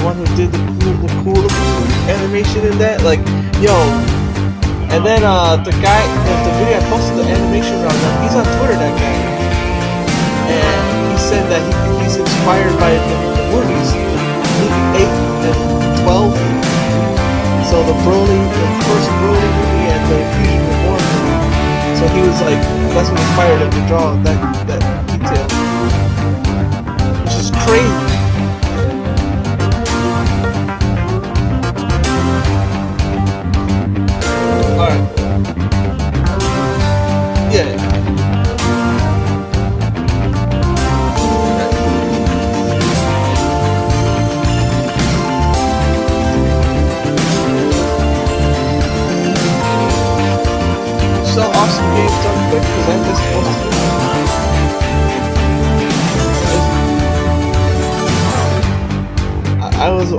one who did the cool animation in that. Like, yo. And then the guy, the video I posted, the animation around him, he's on Twitter, that guy. And he said that he's inspired by the movies, movie 8 and 12. So the first Broly movie and the Fusion Reborn movie. So he was like, that's what inspired him to draw that detail. Which is crazy. Alright. Yeah. So awesome games done quick because I'm just supposed to.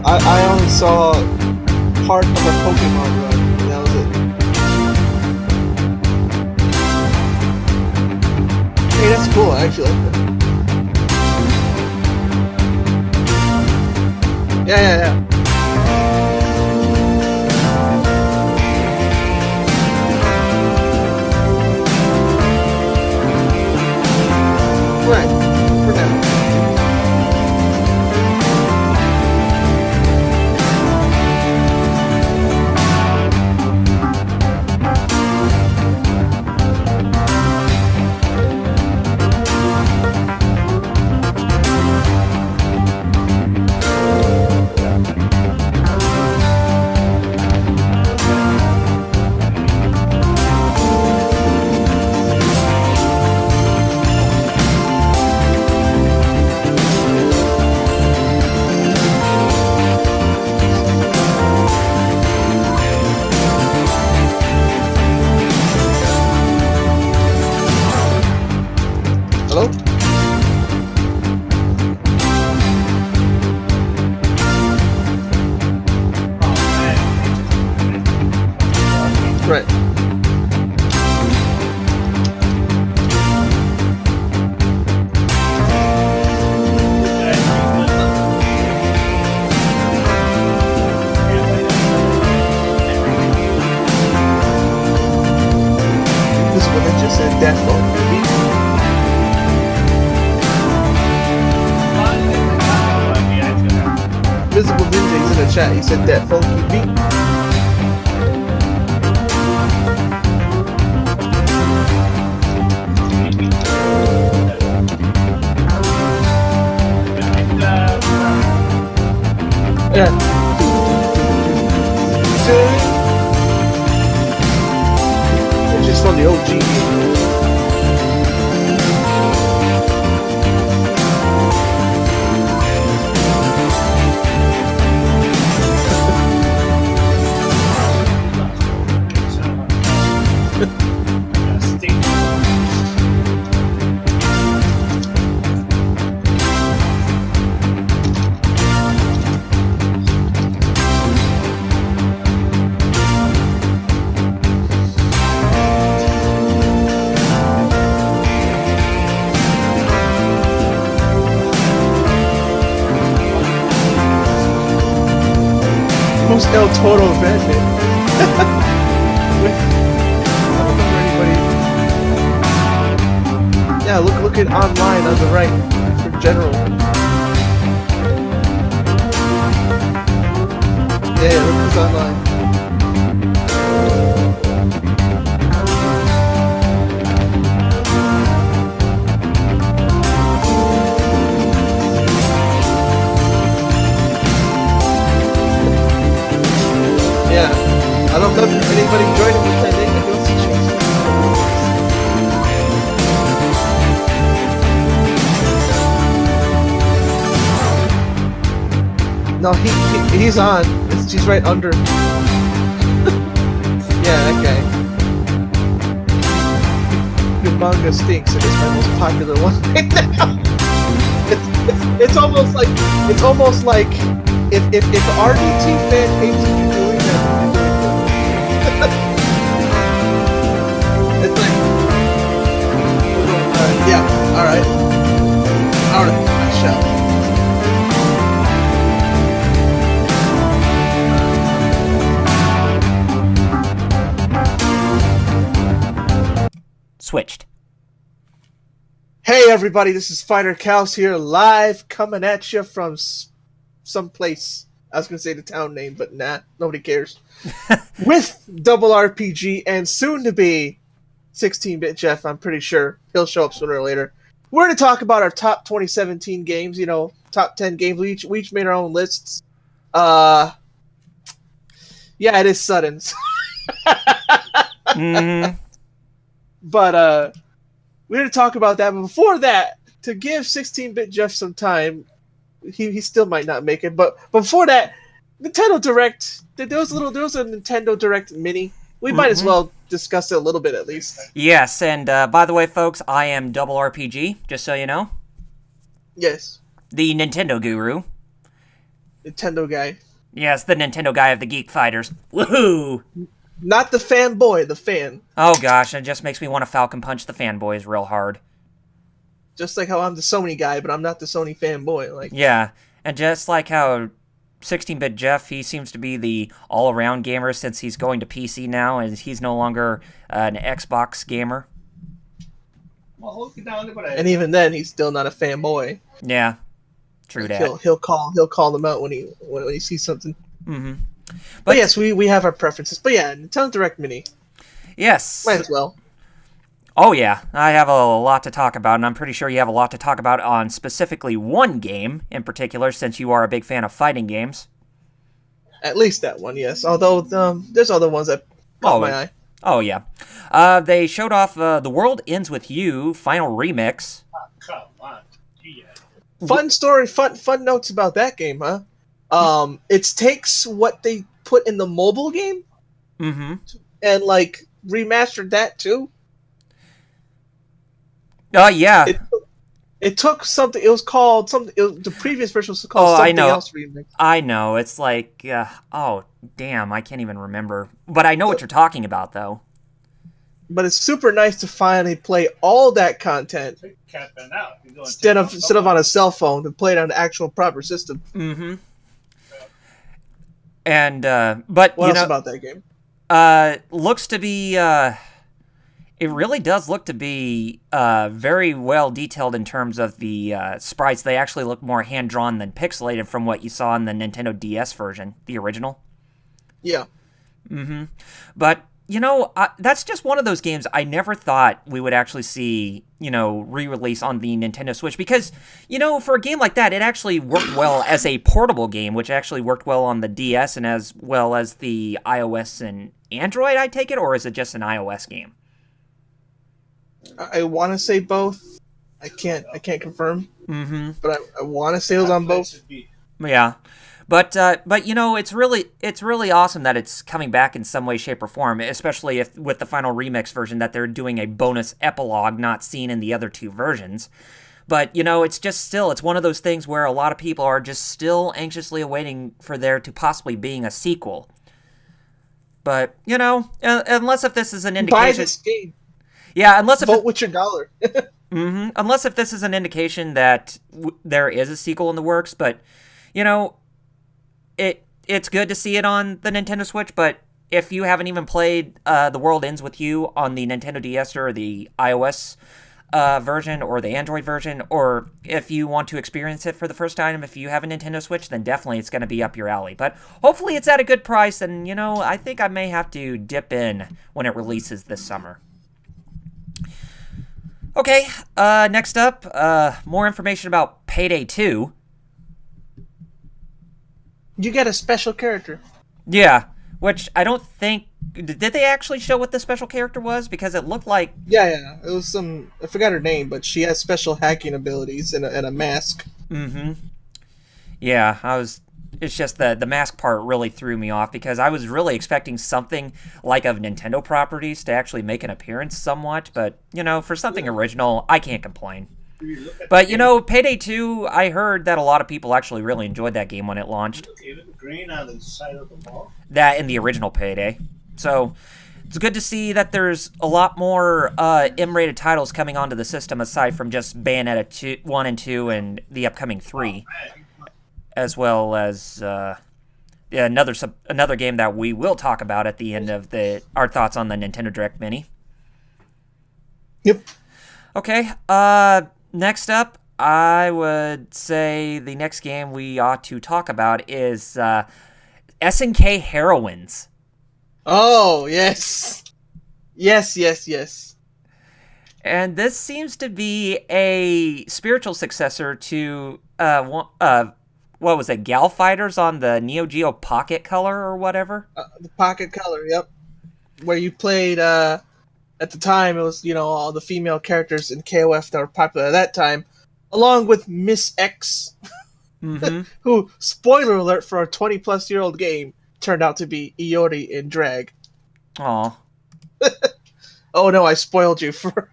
I only saw part of a Pokemon run, and that was it. Hey, that's cool. I actually like that. Yeah. Right, for now. Hello? Right. This is what I just said, death phone. Visible Ninja, he's in the chat. He said that funky beat. Yeah. It's just from the OG. Who's El Toro Bandit? I don't remember anybody. Yeah, look at online on the right for general. Yeah, look who's online. Yeah, I don't know if anybody joining with that name. I don't see changes. No, he's on. He's right under. Yeah, that guy. Your manga stinks, and it's my most popular one right now. It's almost like if RDT fan hates you doing that. It's like, yeah, alright, I shall. switched. Hey everybody, this is FighterXaos here, live coming at you from someplace. I was going to say the town name, but nah, nobody cares. With double RPG and soon to be 16-bit Jeff, I'm pretty sure. He'll show up sooner or later. We're going to talk about our top 2017 games, top 10 games. We each made our own lists. Yeah, it is sudden. Mm-hmm. But we're going to talk about that. But before that, to give 16-bit Jeff some time, he still might not make it. But before that, Nintendo Direct. There was a Nintendo Direct mini. We might as well discuss it a little bit at least. Yes, and by the way, folks, I am Double RPG, just so you know. Yes. The Nintendo guru. Nintendo guy. Yes, the Nintendo guy of the GeekFighters. Woohoo! Not the fanboy, the fan. Oh gosh, it just makes me want to Falcon Punch the fanboys real hard. Just like how I'm the Sony guy, but I'm not the Sony fanboy. Yeah, and just like how 16-bit Jeff, he seems to be the all-around gamer since he's going to PC now, and he's no longer an Xbox gamer. And even then, he's still not a fanboy. Yeah, true that. He'll call them out when he sees something. Mm-hmm. But yes, we have our preferences. But yeah, Nintendo Direct Mini. Yes. Might as well. Oh yeah, I have a lot to talk about, and I'm pretty sure you have a lot to talk about on specifically one game in particular, since you are a big fan of fighting games. At least that one, yes. Although there's other ones that caught my eye. Oh yeah. They showed off The World Ends With You Final Remix. Come on. Fun story, fun notes about that game, huh? It takes what they put in the mobile game and remastered that too. Yeah. It took something. It was called something. The previous version was called something else remix. I know. It's like, oh damn, I can't even remember. But I know what you're talking about, though. But it's super nice to finally play all that content instead of on a cell phone to play it on the actual proper system. Mm-hmm. And but what else about that game? Looks to be. It really does look to be very well detailed in terms of the sprites. They actually look more hand-drawn than pixelated from what you saw in the Nintendo DS version, the original. Yeah. Mm-hmm. But, that's just one of those games I never thought we would actually see, re-release on the Nintendo Switch. Because, for a game like that, it actually worked well as a portable game, which actually worked well on the DS and as well as the iOS and Android, I take it? Or is it just an iOS game? I want to say both. I can't confirm. Mm-hmm. But I want to say it was on both. Yeah, but it's really awesome that it's coming back in some way, shape, or form. Especially if with the final remix version that they're doing a bonus epilogue not seen in the other two versions. But it's one of those things where a lot of people are just still anxiously awaiting for there to possibly being a sequel. But unless if this is an indication. Buy this game. Yeah, unless if vote with your dollar. Unless if this is an indication that there is a sequel in the works, but it's good to see it on the Nintendo Switch. But if you haven't even played The World Ends With You on the Nintendo DS or the iOS version or the Android version, or if you want to experience it for the first time, if you have a Nintendo Switch, then definitely it's going to be up your alley. But hopefully it's at a good price, and I think I may have to dip in when it releases this summer. Okay, next up, more information about Payday 2. You get a special character. Yeah, which I don't think... Did they actually show what the special character was? Because it looked like... Yeah, it was some... I forgot her name, but she has special hacking abilities and a mask. Mm-hmm. Yeah, It's just the mask part really threw me off because I was really expecting something like of Nintendo properties to actually make an appearance somewhat, but, for something original, I can't complain. But, Payday 2, I heard that a lot of people actually really enjoyed that game when it launched. Green on the side of the ball. That in the original Payday. So, it's good to see that there's a lot more M-rated titles coming onto the system aside from just Bayonetta 1 and 2 and the upcoming 3. As well as another game that we will talk about at the end of our thoughts on the Nintendo Direct Mini. Yep. Okay. Next up, I would say the next game we ought to talk about is SNK Heroines. Oh, yes. Yes. And this seems to be a spiritual successor to what was it, Gal Fighters on the Neo Geo Pocket Color or whatever? The Pocket Color, yep. Where you played, at the time, it was, all the female characters in KOF that were popular at that time, along with Miss X, Mm-hmm. who, spoiler alert for a 20-plus-year-old game, turned out to be Iori in drag. Aw. Oh no, I spoiled you for...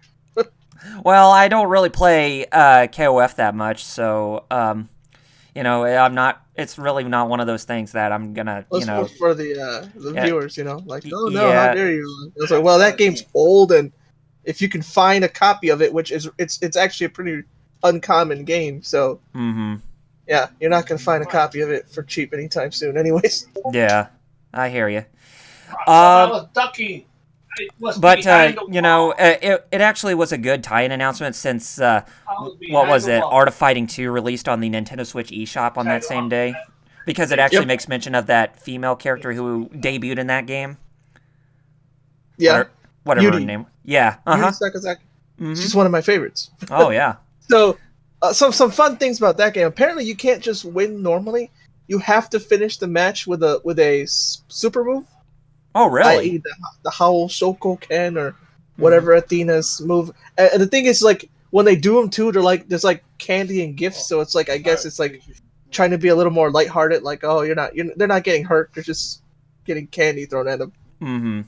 Well, I don't really play KOF that much, so I'm not. It's really not one of those things that I'm gonna, Let's more for the Yeah. viewers, like, oh no, Yeah. how dare you? It's like, well, that game's old, and if you can find a copy of it, which is it's actually a pretty uncommon game, so Mm-hmm. yeah, you're not gonna find a copy of it for cheap anytime soon, anyways. Yeah, I hear you. I was ducking. It was But behind the wall. it actually was a good tie-in announcement since I was what behind was the it? wall. Art of Fighting 2 released on the Nintendo Switch eShop on that same day, because it actually Yep. makes mention of that female character who debuted in that game. Yeah, Whatever her Yuri. name. Yeah. Yuri Uh-huh. Sakazaki. Mhm. She's one of my favorites. Oh yeah. So, some fun things about that game. Apparently, you can't just win normally. You have to finish the match with a super move. Oh really? I.e. the Howl Shoko Ken or whatever Athena's move. And the thing is, like, when they do them too, they're like, there's like candy and gifts, so it's like, I guess it's like trying to be a little more lighthearted, like, oh, they're not getting hurt, they're just getting candy thrown at them. Mm-hmm.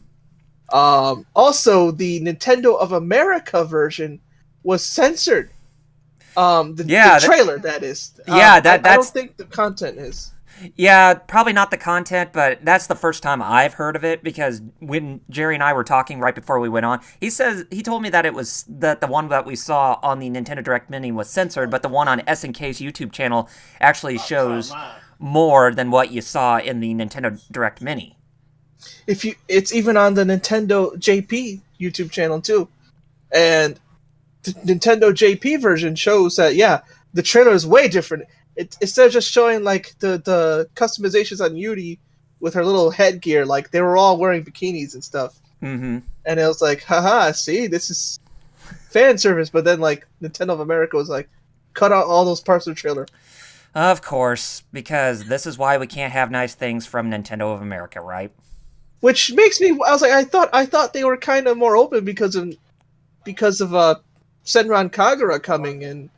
Also, the Nintendo of America version was censored. The trailer, that is. Yeah, I don't that's think the content is. Yeah, probably not the content, but that's the first time I've heard of it, because when Jerry and I were talking right before we went on, he told me that it was that the one that we saw on the Nintendo Direct Mini was censored, but the one on SNK's YouTube channel actually shows more than what you saw in the Nintendo Direct Mini. It's even on the Nintendo JP YouTube channel too, and the Nintendo JP version shows that the trailer is way different. Instead of just showing like the customizations on Yuri with her little headgear, like they were all wearing bikinis and stuff. Mm-hmm. And it was like, haha, see, this is fan service. But then like Nintendo of America was like, cut out all those parts of the trailer. Of course, because this is why we can't have nice things from Nintendo of America, right? Which makes me, I was like, I thought they were kind of more open because of Senran Kagura coming and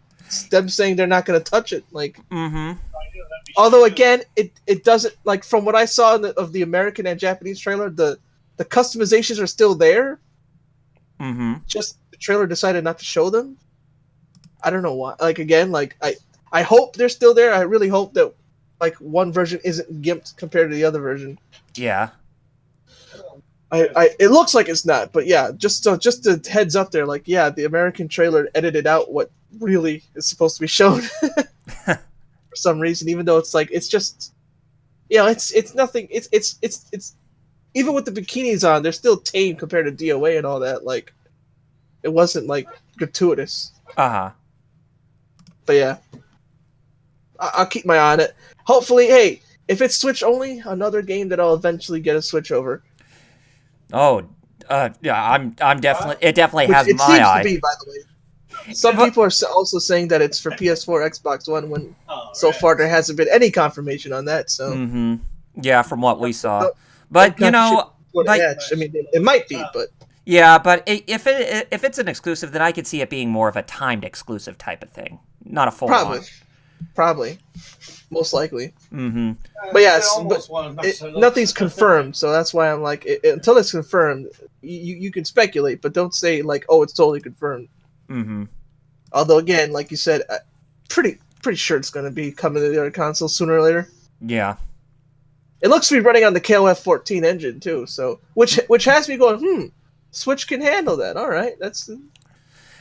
them saying they're not going to touch it. Like, Mm-hmm. although again, it doesn't, like, from what I saw of the American and Japanese trailer, the customizations are still there. Mm-hmm. Just the trailer decided not to show them. I don't know why. Like, again, like I hope they're still there. I really hope that like one version isn't gimped compared to the other version. Yeah. It looks like it's not, but yeah, just a heads up there, like, yeah, the American trailer edited out what really is supposed to be shown for some reason, even though it's like, it's just, it's nothing, it's even with the bikinis on, they're still tame compared to DOA and all that, like, it wasn't like gratuitous. Uh-huh. But yeah, I'll keep my eye on it. Hopefully, hey, if it's Switch only, another game that I'll eventually get a Switch over. Oh, yeah, I'm definitely. It definitely Which has it my seems eye. to be, by the way. Some people are also saying that it's for PS4, Xbox One, when so far there hasn't been any confirmation on that. So, Mm-hmm. Yeah, from what we saw, Don't- but don't shoot before the like, match. I mean, it might be, but yeah, but if it's an exclusive, then I could see it being more of a timed exclusive type of thing, not a full probably, most likely. Mm-hmm. But yes, nothing's confirmed, so that's why I'm like, until it's confirmed, you can speculate, but don't say like, oh, it's totally confirmed. Mm-hmm. Although again, like you said, pretty sure it's going to be coming to the other console sooner or later. Yeah. It looks to be running on the KOF 14 engine too, so which has me going, Switch can handle that. All right, that's.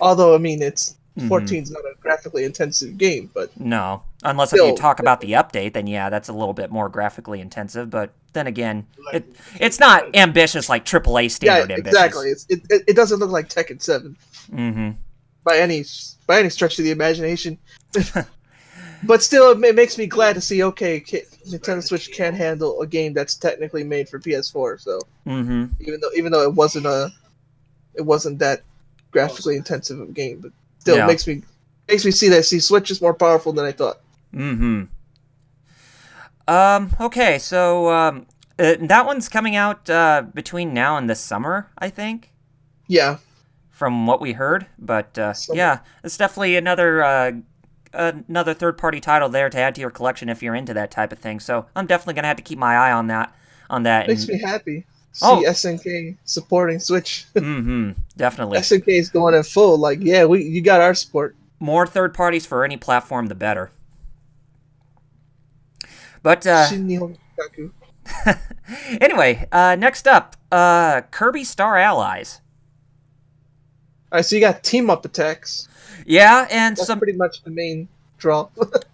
Although I mean, it's 14 is not a graphically intensive game, but No, unless Still- if you talk about the update, then yeah, that's a little bit more graphically intensive. But then again, it's not ambitious like AAA yeah, standard ambitious. exactly. It doesn't look like Tekken 7 Mm-hmm. by any stretch of the imagination. But still, it makes me glad to see. Okay, Nintendo Switch can handle a game that's technically made for PS4. So Mm-hmm. even though it wasn't that graphically intensive of a game, but still Yeah. makes me see that Switch is more powerful than I thought. Mm-hmm. Okay, so that one's coming out between now and this summer, I think, Yeah, from what we heard. But yeah, it's definitely another third-party title there to add to your collection if you're into that type of thing. So I'm definitely gonna have to keep my eye on that. makes me happy. See Oh. SNK supporting Switch. Mm-hmm. Definitely. SNK is going in full. Like, yeah, you got our support. More third parties for any platform, the better. But Shin-Nihon Kaku. anyway, next up, Kirby Star Allies. All right, so you got team up attacks. Yeah, and That's some pretty much the main draw.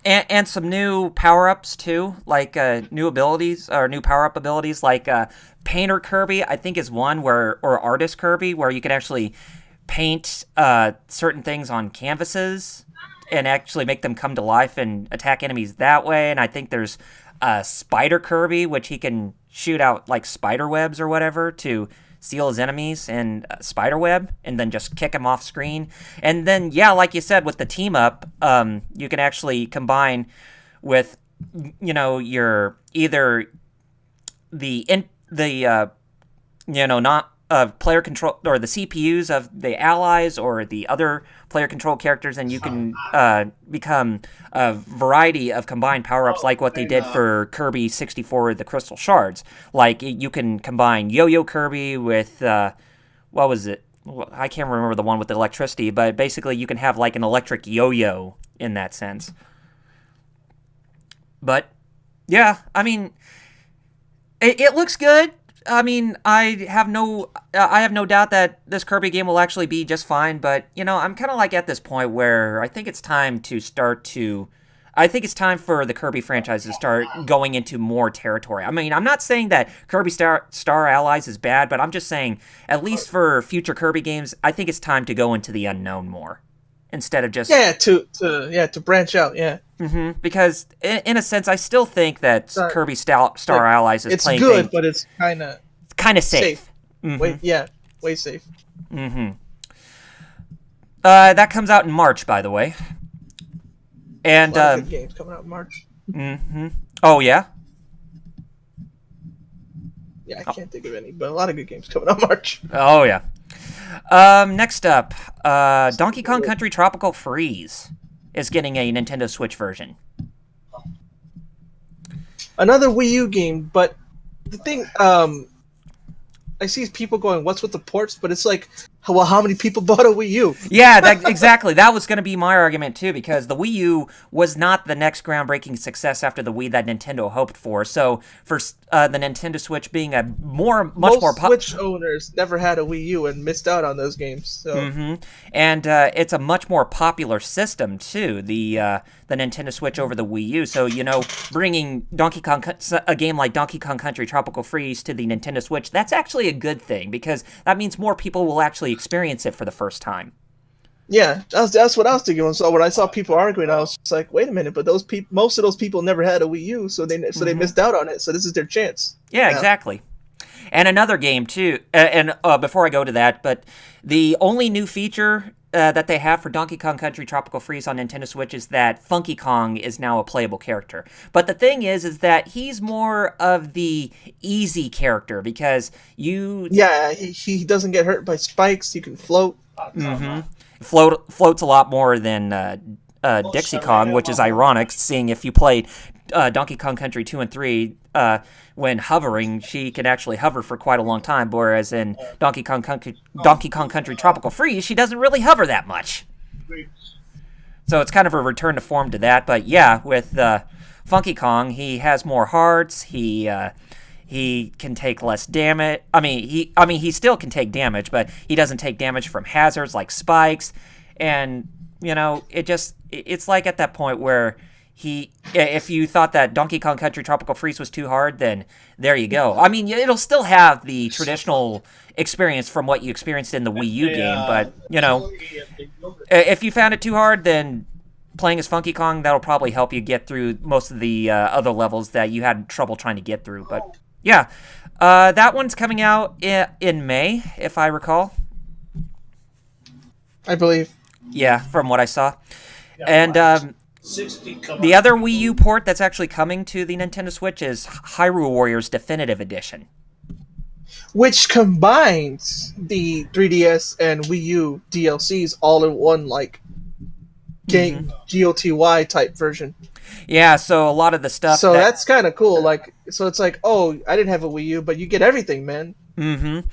and some new power-ups too, like new abilities or new power-up abilities, like Painter Kirby, I think is one or Artist Kirby, where you can actually paint certain things on canvases and actually make them come to life and attack enemies that way. And I think there's Spider Kirby, which he can shoot out like spider webs or whatever to seal his enemies in spider web and then just kick them off screen. And then, yeah, like you said, with the team up, you can actually combine with, your either player control or the CPUs of the allies or the other player control characters, and you can become a variety of combined power-ups like what they did for Kirby 64, the Crystal Shards. Like, you can combine Yo-Yo Kirby with, what was it? I can't remember the one with the electricity, but basically you can have like an electric yo-yo in that sense. But, yeah, I mean, it looks good. I mean, I have no doubt that this Kirby game will actually be just fine, but, I'm kind of like at this point where I think it's time for the Kirby franchise to start going into more territory. I mean, I'm not saying that Kirby Star Allies is bad, but I'm just saying, at least for future Kirby games, I think it's time to go into the unknown more. Instead of just... Yeah, to branch out, yeah. Mm-hmm, because, in a sense, I still think that Kirby Star Allies is playing... It's good, but it's kind of safe. Mm-hmm. Way safe. Mm-hmm. That comes out in March, by the way. And, a lot of good games coming out in March. Mm-hmm. Oh, yeah? Yeah, I can't think of any, but a lot of good games coming out in March. Oh, yeah. Next up, Donkey Kong Country Tropical Freeze is getting a Nintendo Switch version. Another Wii U game, but the thing, I see people going, "What's with the ports?" But it's like, well, how many people bought a Wii U? Yeah, exactly. That was going to be my argument too, because the Wii U was not the next groundbreaking success after the Wii that Nintendo hoped for. So for the Nintendo Switch being a much more Switch owners never had a Wii U and missed out on those games. So. Mm-hmm. And it's a much more popular system too, the Nintendo Switch over the Wii U. So bringing a game like Donkey Kong Country Tropical Freeze to the Nintendo Switch, that's actually a good thing, because that means more people will actually experience it for the first time. Yeah, that's what I was thinking. So when I saw people arguing, I was just like, "Wait a minute!" But most of those people never had a Wii U, so they missed out on it. So this is their chance. Yeah, exactly. And another game too. And before I go to that, but the only new feature that they have for Donkey Kong Country Tropical Freeze on Nintendo Switch is that Funky Kong is now a playable character. But the thing is that he's more of the easy character, because he doesn't get hurt by spikes. He can float. Mm-hmm. Floats a lot more than Dixie Kong, which is ironic, seeing if you played Donkey Kong Country 2 and 3, when hovering, she can actually hover for quite a long time, whereas in Donkey Kong Country Tropical Freeze, she doesn't really hover that much. So it's kind of a return to form to that. But yeah, with Funky Kong, he has more hearts. He can take less damage. He still can take damage, but he doesn't take damage from hazards like spikes. And it's like at that point where if you thought that Donkey Kong Country Tropical Freeze was too hard, then there you go. I mean, it'll still have the traditional experience from what you experienced in the Wii U game, but, if you found it too hard, then playing as Funky Kong, that'll probably help you get through most of the other levels that you had trouble trying to get through. But, yeah, that one's coming out in May, if I recall. I believe. Yeah, from what I saw. And the other Wii U port that's actually coming to the Nintendo Switch is Hyrule Warriors Definitive Edition. Which combines the 3DS and Wii U DLCs all in one, like, game GOTY type version. Yeah, so a lot of the stuff... So that's kind of cool. Like, so it's like, oh, I didn't have a Wii U, but you get everything, man. Mm-hmm.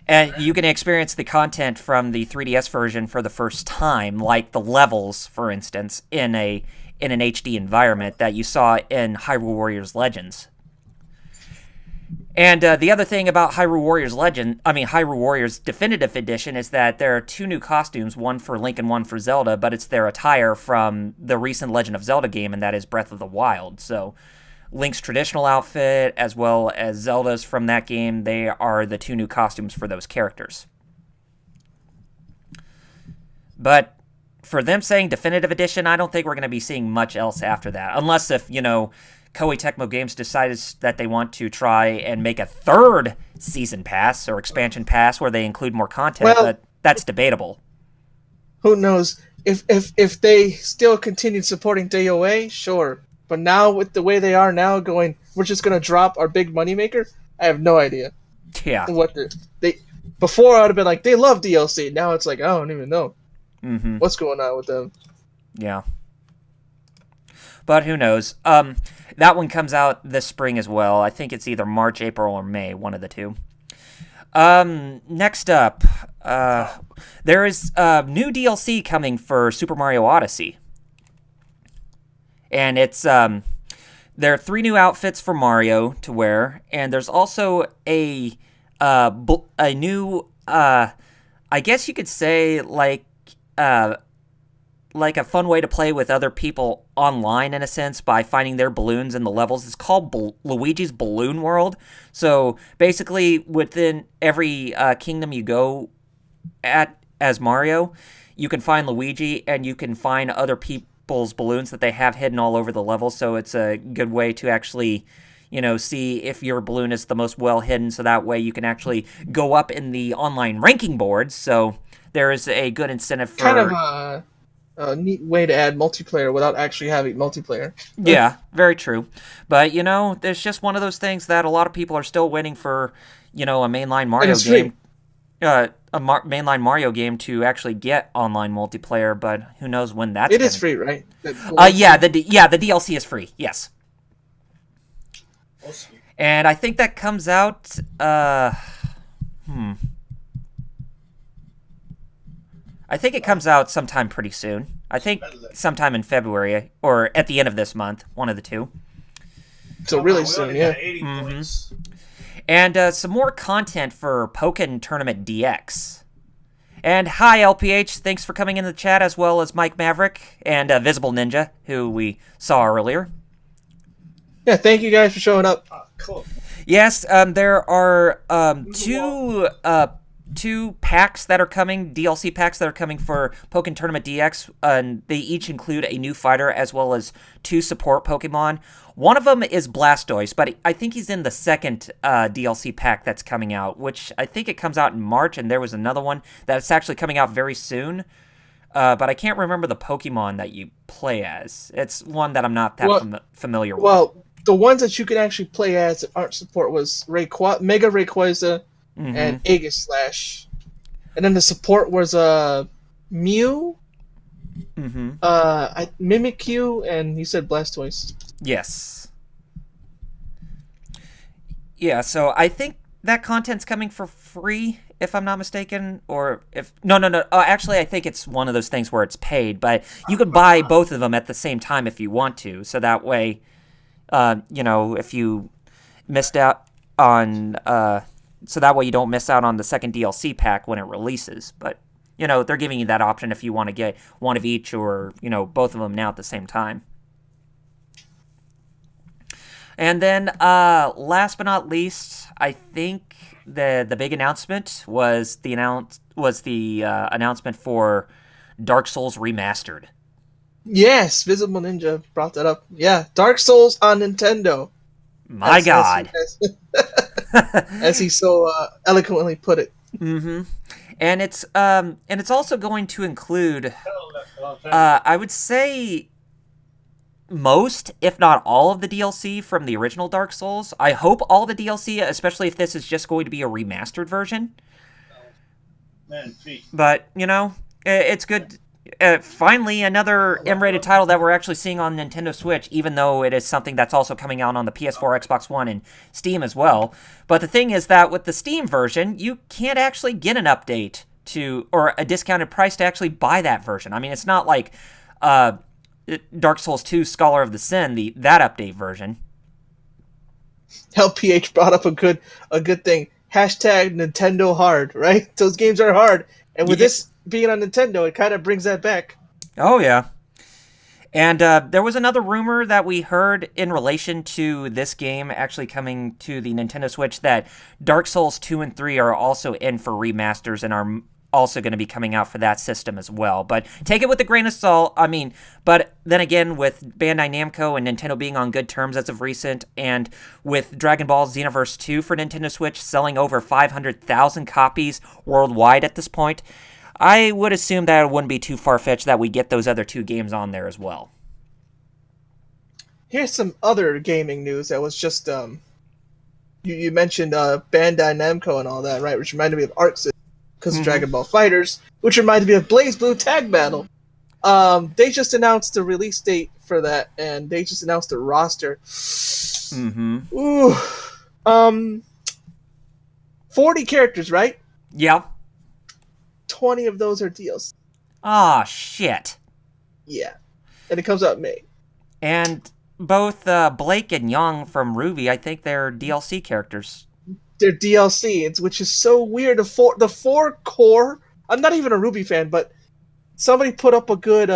And you can experience the content from the 3DS version for the first time, like the levels, for instance, in an HD environment that you saw in Hyrule Warriors Legends. And the other thing about Hyrule Warriors Definitive Edition is that there are 2 new costumes, one for Link and one for Zelda, but it's their attire from the recent Legend of Zelda game, and that is Breath of the Wild. So Link's traditional outfit, as well as Zelda's from that game, they are the 2 new costumes for those characters. But for them saying Definitive Edition, I don't think we're going to be seeing much else after that. Unless if, Koei Tecmo Games decides that they want to try and make a 3rd season pass or expansion pass where they include more content, but that's debatable. Who knows? If they still continued supporting DOA, sure. But now, with the way they are now, going, we're just going to drop our big moneymaker, I have no idea. Yeah. Before, I would have been like, they love DLC. Now it's like, I don't even know what's going on with them. Yeah. But who knows? That one comes out this spring as well. I think it's either March, April, or May, one of the two. Next up, there is new DLC coming for Super Mario Odyssey. And it's there are 3 new outfits for Mario to wear, and there's also a new I guess you could say like a fun way to play with other people online, in a sense, by finding their balloons in the levels. It's called Luigi's Balloon World. So basically, within every kingdom you go at as Mario, you can find Luigi, and you can find other people's balloons that they have hidden all over the level. So it's a good way to actually, see if your balloon is the most well hidden. So that way you can actually go up in the online ranking boards. So there is a good incentive for... Kind of a neat way to add multiplayer without actually having multiplayer. Yeah, very true. But, there's just one of those things that a lot of people are still waiting for, a mainline Mario game. Mainline Mario game to actually get online multiplayer, but who knows when that's It is free, right? The DLC is free, yes. Awesome. And I think that comes out... I think it comes out sometime pretty soon. I think sometime in February, or at the end of this month, one of the two. So really soon, yeah. And some more content for Pokken Tournament DX. And hi, LPH, thanks for coming in the chat, as well as Mike Maverick and Visible Ninja, who we saw earlier. Yeah, thank you guys for showing up. Cool. Yes, there are two packs that are coming, DLC packs that are coming for Pokken Tournament DX, and they each include a new fighter as well as 2 support Pokemon. One of them is Blastoise, but I think he's in the second DLC pack that's coming out, which I think it comes out in March, and there was another one that's actually coming out very soon, but I can't remember the Pokemon that you play as. It's one that I'm not that familiar with. Well, the ones that you can actually play as that aren't support was Mega Rayquaza, and Aegislash. And then the support was Mew, Mimikyu, and you said Blastoise. Yes. Yeah, so I think that content's coming for free, if I'm not mistaken, or if... No. Actually, I think it's one of those things where it's paid, but you could buy both of them at the same time if you want to, so that way, if you missed out on... so that way you don't miss out on the second DLC pack when it releases. But they're giving you that option if you want to get one of each or, both of them now at the same time. And then, last but not least, I think the big announcement was the announcement for Dark Souls Remastered. Yes, Visible Ninja brought that up. Yeah, Dark Souls on Nintendo. My God. As he so eloquently put it. Mm-hmm. And it's also going to include, I would say, most, if not all, of the DLC from the original Dark Souls. I hope all the DLC, especially if this is just going to be a remastered version. But, it's good. Finally, another M-rated title that we're actually seeing on Nintendo Switch, even though it is something that's also coming out on the PS4, Xbox One, and Steam as well. But the thing is that with the Steam version, you can't actually get an update or a discounted price to actually buy that version. I mean, it's not like Dark Souls 2 Scholar of the Sin, that update version. LPH brought up a good thing. Hashtag Nintendo hard, right? Those games are hard. And with this being on Nintendo, it kind of brings that back. Oh, yeah. And there was another rumor that we heard in relation to this game actually coming to the Nintendo Switch that Dark Souls 2 and 3 are also in for remasters and are also going to be coming out for that system as well. But take it with a grain of salt. I mean, but then again, with Bandai Namco and Nintendo being on good terms as of recent, and with Dragon Ball Xenoverse 2 for Nintendo Switch selling over 500,000 copies worldwide at this point, I would assume that it wouldn't be too far-fetched that we get those other two games on there as well. Here's some other gaming news that was just, you mentioned Bandai Namco and all that, right? Which reminded me of Arc System because of Dragon Ball FighterZ, which reminded me of BlazBlue Tag Battle. They just announced the release date for that, and they just announced the roster. Ooh. 40 characters, right? Yeah. 20 of those are DLC. Ah, shit. Yeah. And it comes out in May. And both Blake and Young from Ruby, I think they're DLC characters. They're DLC, which is so weird. The four core... I'm not even a Ruby fan, but somebody put up a good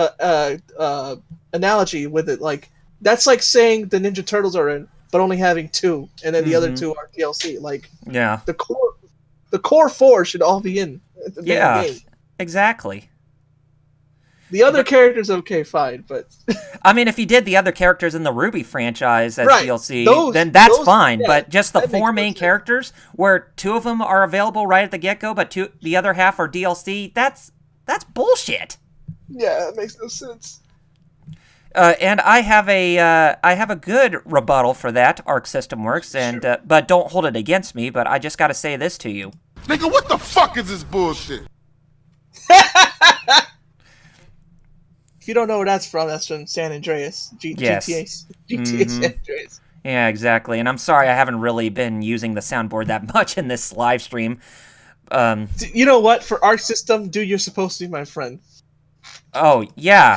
analogy with it. Like, that's like saying the Ninja Turtles are in, but only having 2, and then the other 2 are DLC. Like, yeah, the core 4 should all be in the damn game. Exactly. The other characters, okay, fine, but... I mean, if you did the other characters in the Ruby franchise as DLC, then those, fine. Yeah, but just the 4 main characters, where 2 of them are available right at the get-go, but the other half are DLC, that's bullshit. Yeah, that makes no sense. And I have a good rebuttal for that, Arc System Works, and but don't hold it against me. But I just got to say this to you, nigga. What the fuck is this bullshit? If you don't know where that's from San Andreas. GTA San Andreas. Yeah, exactly. And I'm sorry I haven't really been using the soundboard that much in this live stream. You know what? For Arc System, dude, you're supposed to be my friend. Oh, yeah.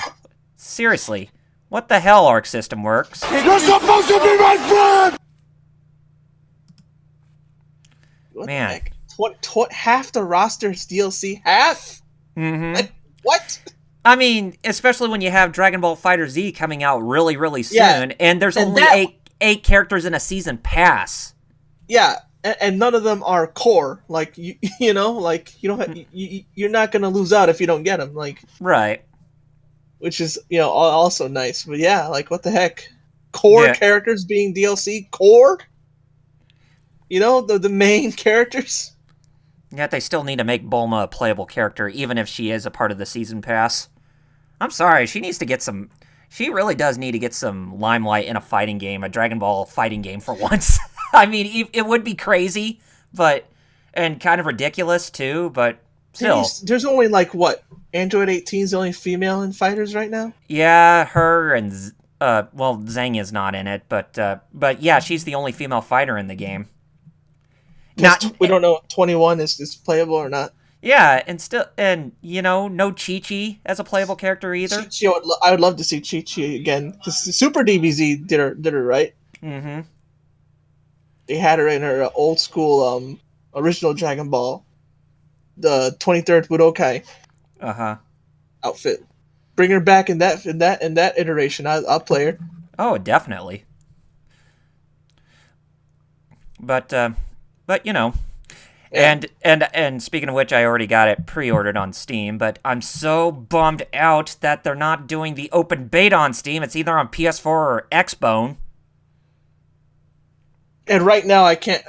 Seriously. What the hell, Arc System Works? You're supposed to be my friend! What Man. the heck? Half the roster's DLC? Half? Mm-hmm. Like, what? I mean, especially when you have Dragon Ball FighterZ coming out really, really soon, and there's only eight characters in a season pass. Yeah, and none of them are core. Like, you know, like, you don't have, you're not going to lose out if you don't get them. Like, right. Which is, you know, also nice. But yeah, like, what the heck? Core characters being DLC? Core? You know, the main characters? Yet they still need to make Bulma a playable character, even if she is a part of the season pass. I'm sorry, she needs to get some... She really does need to get some limelight in a fighting game, a Dragon Ball fighting game for once. I mean, it would be crazy, but... And kind of ridiculous, too, but still. There's only, like, what? Android 18's the only female in Fighters right now? Yeah, her and... well, Zhang is not in it, but yeah, she's the only female fighter in the game. We don't know if 21 is playable or not. Yeah, and you know, no Chi-Chi as a playable character either. Chi-Chi, I would love to see Chi-Chi again, because Super DBZ did her right. Mm-hmm. They had her in her old school original Dragon Ball, the 23rd Budokai. outfit. Bring her back in that iteration. I'll play her. Oh, definitely. But you know, Yeah. and speaking of which, I already got it pre-ordered on Steam. But I'm so bummed out that they're not doing the open beta on Steam. It's either on PS4 or Xbone. And right now I can't.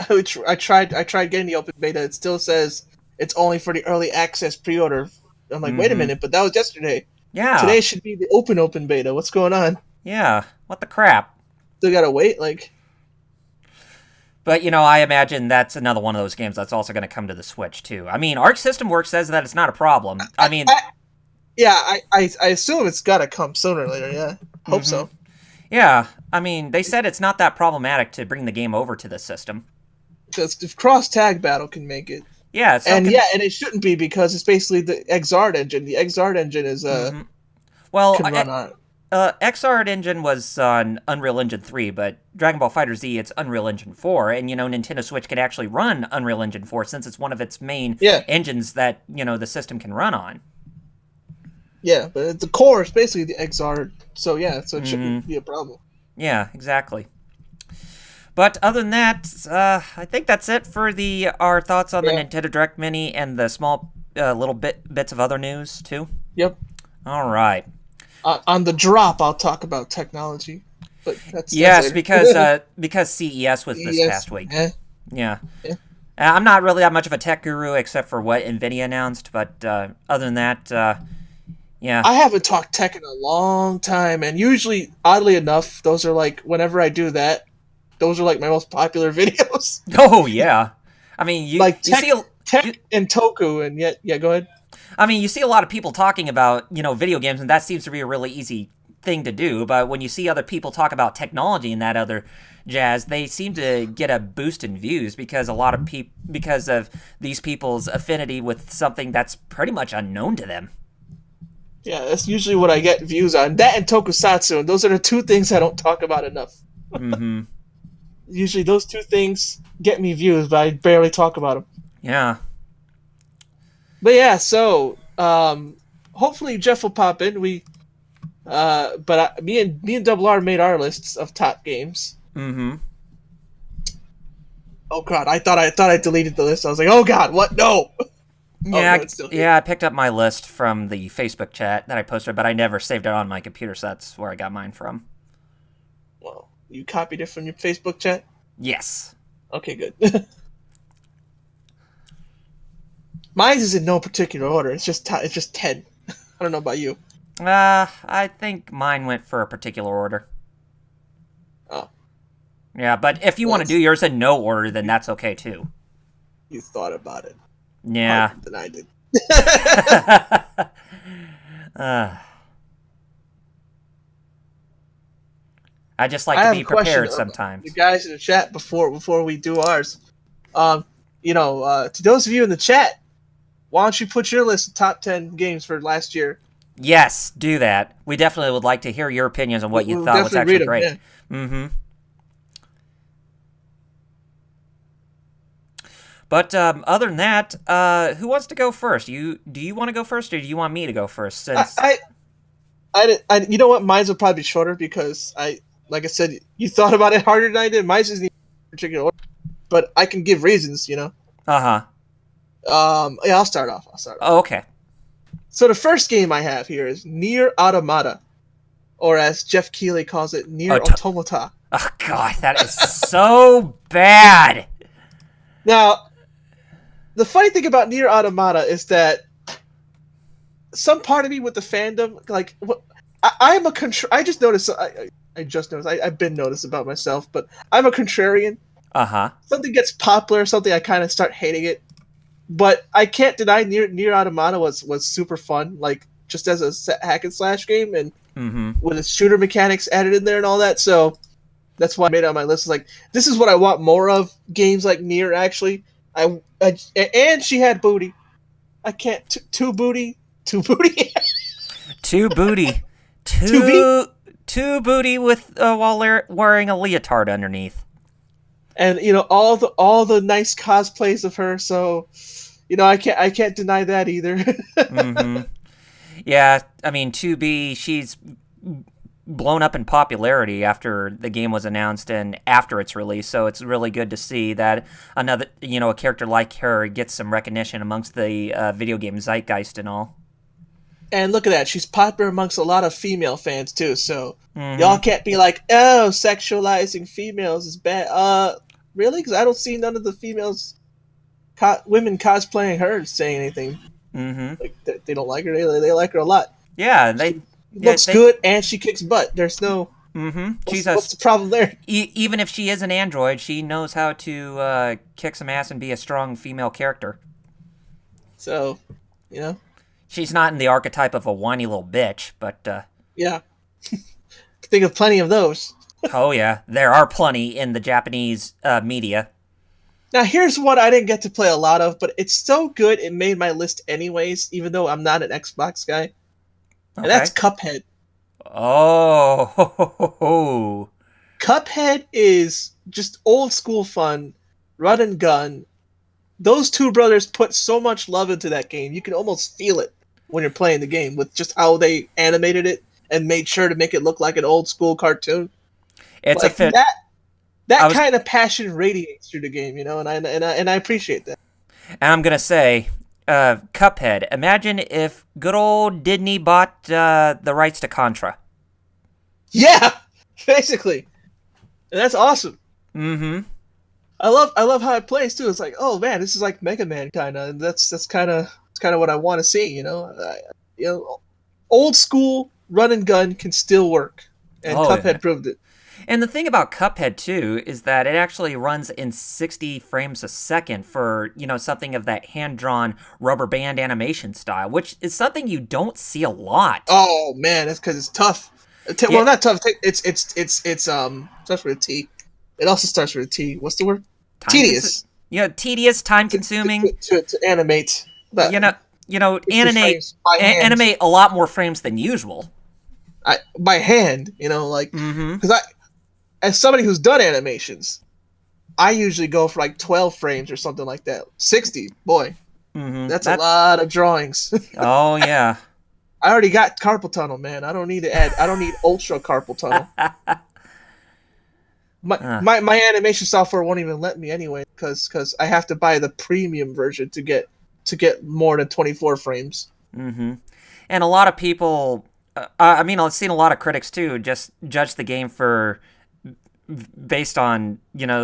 I tried getting the open beta. It still says it's only for the early access pre-order. I'm like, wait a minute, but that was yesterday. Yeah. Today should be the open beta. What's going on? Yeah. What the crap? Still gotta wait, like. But, you know, I imagine that's another one of those games that's also going to come to the Switch, too. I mean, Arc System Works says that it's not a problem. I assume it's gotta come sooner or later, yeah. Hope so. Yeah, I mean, they said it's not that problematic to bring the game over to the system. Because if cross-tag battle can make it. Yeah, and it shouldn't be because it's basically the Xrd engine. The Xrd engine is, can run on it. Xrd engine was on Unreal Engine 3, but Dragon Ball FighterZ, it's Unreal Engine 4, and, you know, Nintendo Switch can actually run Unreal Engine 4 since it's one of its main engines that, you know, the system can run on. Yeah, but the core is basically the Xrd, so it shouldn't be a problem. Yeah, exactly. But other than that, I think that's it for our thoughts on the Nintendo Direct Mini and the small little bits of other news, too. Yep. All right. On the drop, I'll talk about technology. But that's because CES was this past week. Yeah. I'm not really that much of a tech guru except for what NVIDIA announced, but other than that, yeah. I haven't talked tech in a long time, and usually, oddly enough, those are like, whenever I do that, those are like my most popular videos. Oh, yeah. I mean, you tech and Toku, and go ahead. I mean, you see a lot of people talking about, you know, video games, and that seems to be a really easy thing to do, but when you see other people talk about technology and that other jazz, they seem to get a boost in views because because of these people's affinity with something that's pretty much unknown to them. Yeah, that's usually what I get views on. That and Tokusatsu, and those are the two things I don't talk about enough. Mm-hmm. Usually those two things get me views, but I barely talk about them. Yeah. But yeah, so hopefully Jeff will pop in. Me and Double R made our lists of top games. Mm-hmm. Oh god, I thought I deleted the list. I was like, oh god, what? No. Yeah, I picked up my list from the Facebook chat that I posted, but I never saved it on my computer, so that's where I got mine from. Well, you copied it from your Facebook chat? Yes. Okay, good. Mine is in no particular order. It's just 10. I don't know about you. I think mine went for a particular order. Oh. Yeah, but if you want to do yours in no order, then that's okay, too. You thought about it. Yeah. Harder than I did. I just like to be prepared sometimes. The guys in the chat before we do ours. To those of you in the chat, why don't you put your list of top 10 games for last year? Yes, do that. We definitely would like to hear your opinions on what you thought was actually great. Yeah. Mm-hmm. But other than that, who wants to go first? Do you want to go first, or do you want me to go first? Since you know what, mine will probably be shorter because like I said, you thought about it harder than I did. Mine isn't in particular order, but I can give reasons, you know. I'll start off. Oh, okay. So the first game I have here is Nier Automata, or as Jeff Keighley calls it, Nier Automata. Oh god, that is so bad. Now, the funny thing about Nier Automata is that some part of me with the fandom, like, I just noticed. I've been noticed about myself, but I'm a contrarian. Something gets popular, something I kind of start hating it. But I can't deny Nier Automata was super fun, like just as a hack and slash game, and with its shooter mechanics added in there and all that. So that's why I made it on my list. It's like, this is what I want more of. Games like Nier, actually. And she had booty. I can't two booty. Two booty with while wearing a leotard underneath. And all the nice cosplays of her, so I can't deny that either. Yeah, I mean, 2B, she's blown up in popularity after the game was announced and after its release, so it's really good to see that another, a character like her gets some recognition amongst the video game zeitgeist and all. And look at that, she's popular amongst a lot of female fans too. So y'all Mm-hmm. can't be like, "Oh, sexualizing females is bad." Really? Because I don't see none of the females, women cosplaying her saying anything. Mm-hmm. Like they don't like her. They like her a lot. Yeah, She looks good and she kicks butt. There's no. Mm-hmm. What's the problem there? Even if she is an android, she knows how to kick some ass and be a strong female character. So, She's not in the archetype of a whiny little bitch, but yeah. Think of plenty of those. oh yeah, there are plenty in the Japanese media. Now, here's what I didn't get to play a lot of, but it's so good it made my list anyways, even though I'm not an Xbox guy. And that's Cuphead. Oh, Cuphead is just old school fun, run and gun. Those two brothers put so much love into that game. You can almost feel it when you're playing the game with just how they animated it and made sure to make it look like an old school cartoon. it's like a fit. that kind of passion radiates through the game, and I appreciate that. And I'm gonna say, Cuphead. Imagine if good old Disney bought the rights to Contra. Yeah, basically, and that's awesome. Mm-hmm. I love how it plays too. It's like, oh man, this is like Mega Man kind of, and that's kind of what I want to see. Old school run and gun can still work, and Cuphead proved it. And the thing about Cuphead too is that it actually runs in 60 frames a second for something of that hand-drawn rubber band animation style, which is something you don't see a lot. Oh man, that's because it's tough. Well, not tough. It's starts with a T. It also starts with a T. What's the word? Tedious. Tedious, time-consuming to animate. But animate a lot more frames than usual. By hand, because as somebody who's done animations, I usually go for like 12 frames or something like that. 60, boy, that's a lot of drawings. Oh yeah. I already got carpal tunnel, man. I don't need to add. I don't need ultra carpal tunnel. My animation software won't even let me anyway because I have to buy the premium version to get more than 24 frames. Mm-hmm. And a lot of people, I've seen a lot of critics too just judge the game based on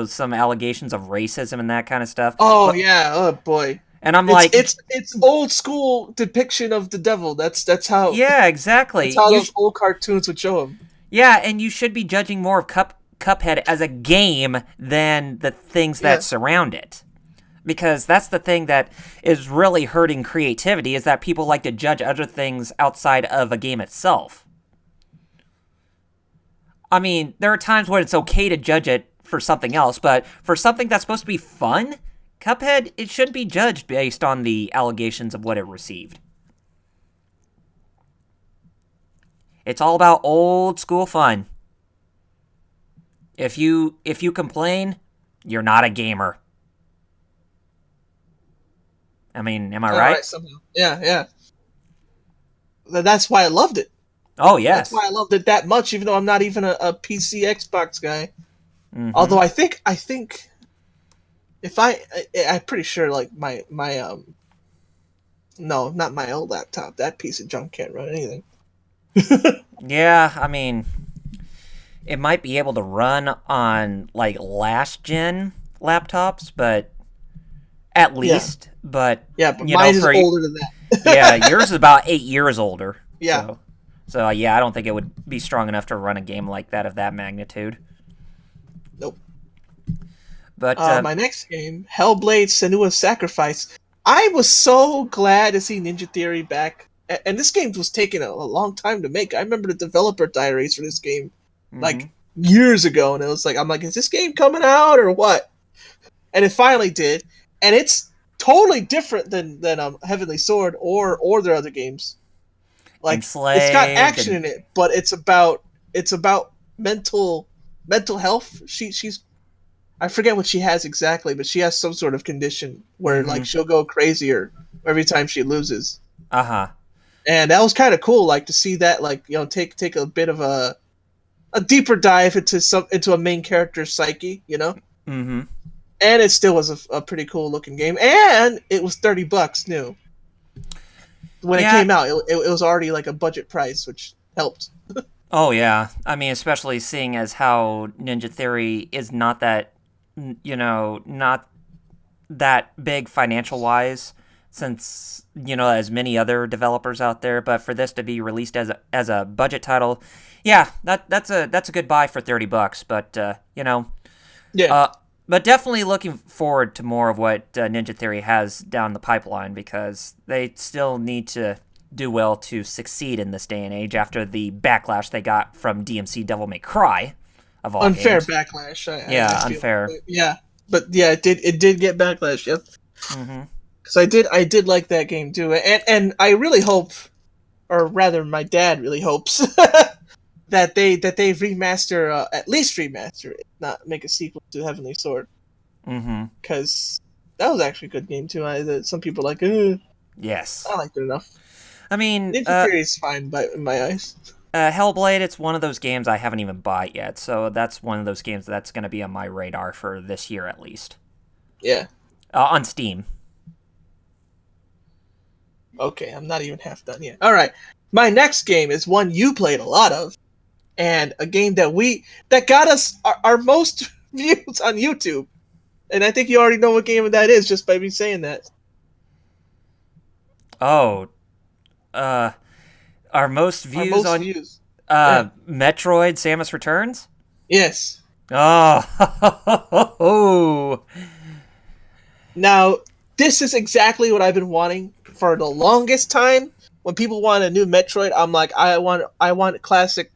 some allegations of racism and that kind of stuff. Oh yeah, oh boy. And I'm it's old school depiction of the devil. That's how. Yeah, exactly. That's how those old cartoons would show him. Yeah, and you should be judging more of Cuphead as a game than the things that surround it. Because that's the thing that is really hurting creativity, is that people like to judge other things outside of a game itself. I mean, there are times when it's okay to judge it for something else, but for something that's supposed to be fun, Cuphead, it shouldn't be judged based on the allegations of what it received. It's all about old school fun. If you complain, you're not a gamer. I mean, am I right? Somehow. Yeah. That's why I loved it. Oh, yes. That's why I loved it that much, even though I'm not even a PC Xbox guy. Mm-hmm. Although I think if I'm pretty sure like my no, not my old laptop. That piece of junk can't run anything. Yeah, I mean, it might be able to run on like last gen laptops, but at least. Yeah. But mine is older than that. Yeah, yours is about 8 years older. Yeah. So yeah, I don't think it would be strong enough to run a game like that of that magnitude. Nope. But my next game, Hellblade: Senua's Sacrifice. I was so glad to see Ninja Theory back. And this game was taking a long time to make. I remember the developer diaries for this game, like years ago, and it was like, I'm like, is this game coming out or what? And it finally did, and it's totally different than Heavenly Sword or their other games. Like Enslaved it's got action in it, but it's about mental health. She's I forget what she has exactly, but she has some sort of condition where like she'll go crazier every time she loses. Uh-huh. And that was kind of cool, like to see that, like take a bit of a deeper dive into a main character's psyche, Mm-hmm. And it still was a pretty cool looking game, and it was $30 new when it came out. It was already like a budget price, which helped. Oh yeah, I mean, especially seeing as how Ninja Theory is not that, not that big financial wise, since as many other developers out there. But for this to be released as a budget title, yeah, that's a good buy for $30. But Yeah. But definitely looking forward to more of what Ninja Theory has down the pipeline, because they still need to do well to succeed in this day and age after the backlash they got from DMC Devil May Cry, of all Unfair games. backlash. I feel. Unfair. Yeah, but yeah, it did get backlash. Yep. Mm-hmm. Because I did like that game too, and I really hope, or rather, my dad really hopes that they remaster, at least remaster it, not make a sequel to Heavenly Sword. Mm-hmm. Because that was actually a good game too. Some people are like, Yes. I liked it enough. I mean, Ninja Theory is fine in my eyes. Hellblade, it's one of those games I haven't even bought yet, so that's one of those games that's going to be on my radar for this year at least. Yeah. On Steam. Okay, I'm not even half done yet. All right, my next game is one you played a lot of, and a game that got us our most views on YouTube. And I think you already know what game that is just by me saying that. Oh, our most views on views. Yeah. Metroid: Samus Returns. Yes. Oh. Now, this is exactly what I've been wanting for the longest time. When people want a new Metroid, I'm like, I want classic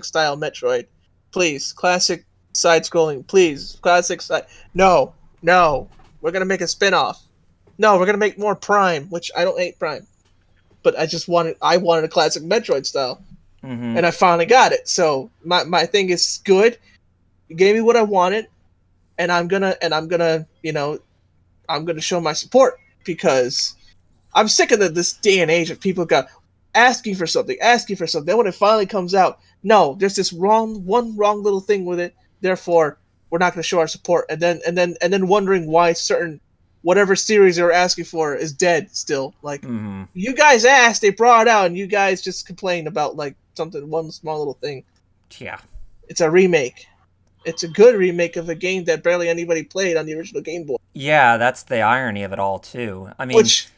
style Metroid, please. Classic side scrolling, please. Classic side. No, we're gonna make a spin-off. No, we're gonna make more Prime, which I don't hate Prime, but I wanted a classic Metroid style, and I finally got it. So my thing is good. You gave me what I wanted, and I'm gonna show my support, because I'm sick of this day and age of people asking for something. Then when it finally comes out, no, there's this one wrong little thing with it. Therefore, we're not going to show our support. And then wondering why certain whatever series they were asking for is dead still. Like, you guys asked, they brought it out, and you guys just complained about like one small little thing. Yeah, it's a remake. It's a good remake of a game that barely anybody played on the original Game Boy. Yeah, that's the irony of it all, too. I mean, which,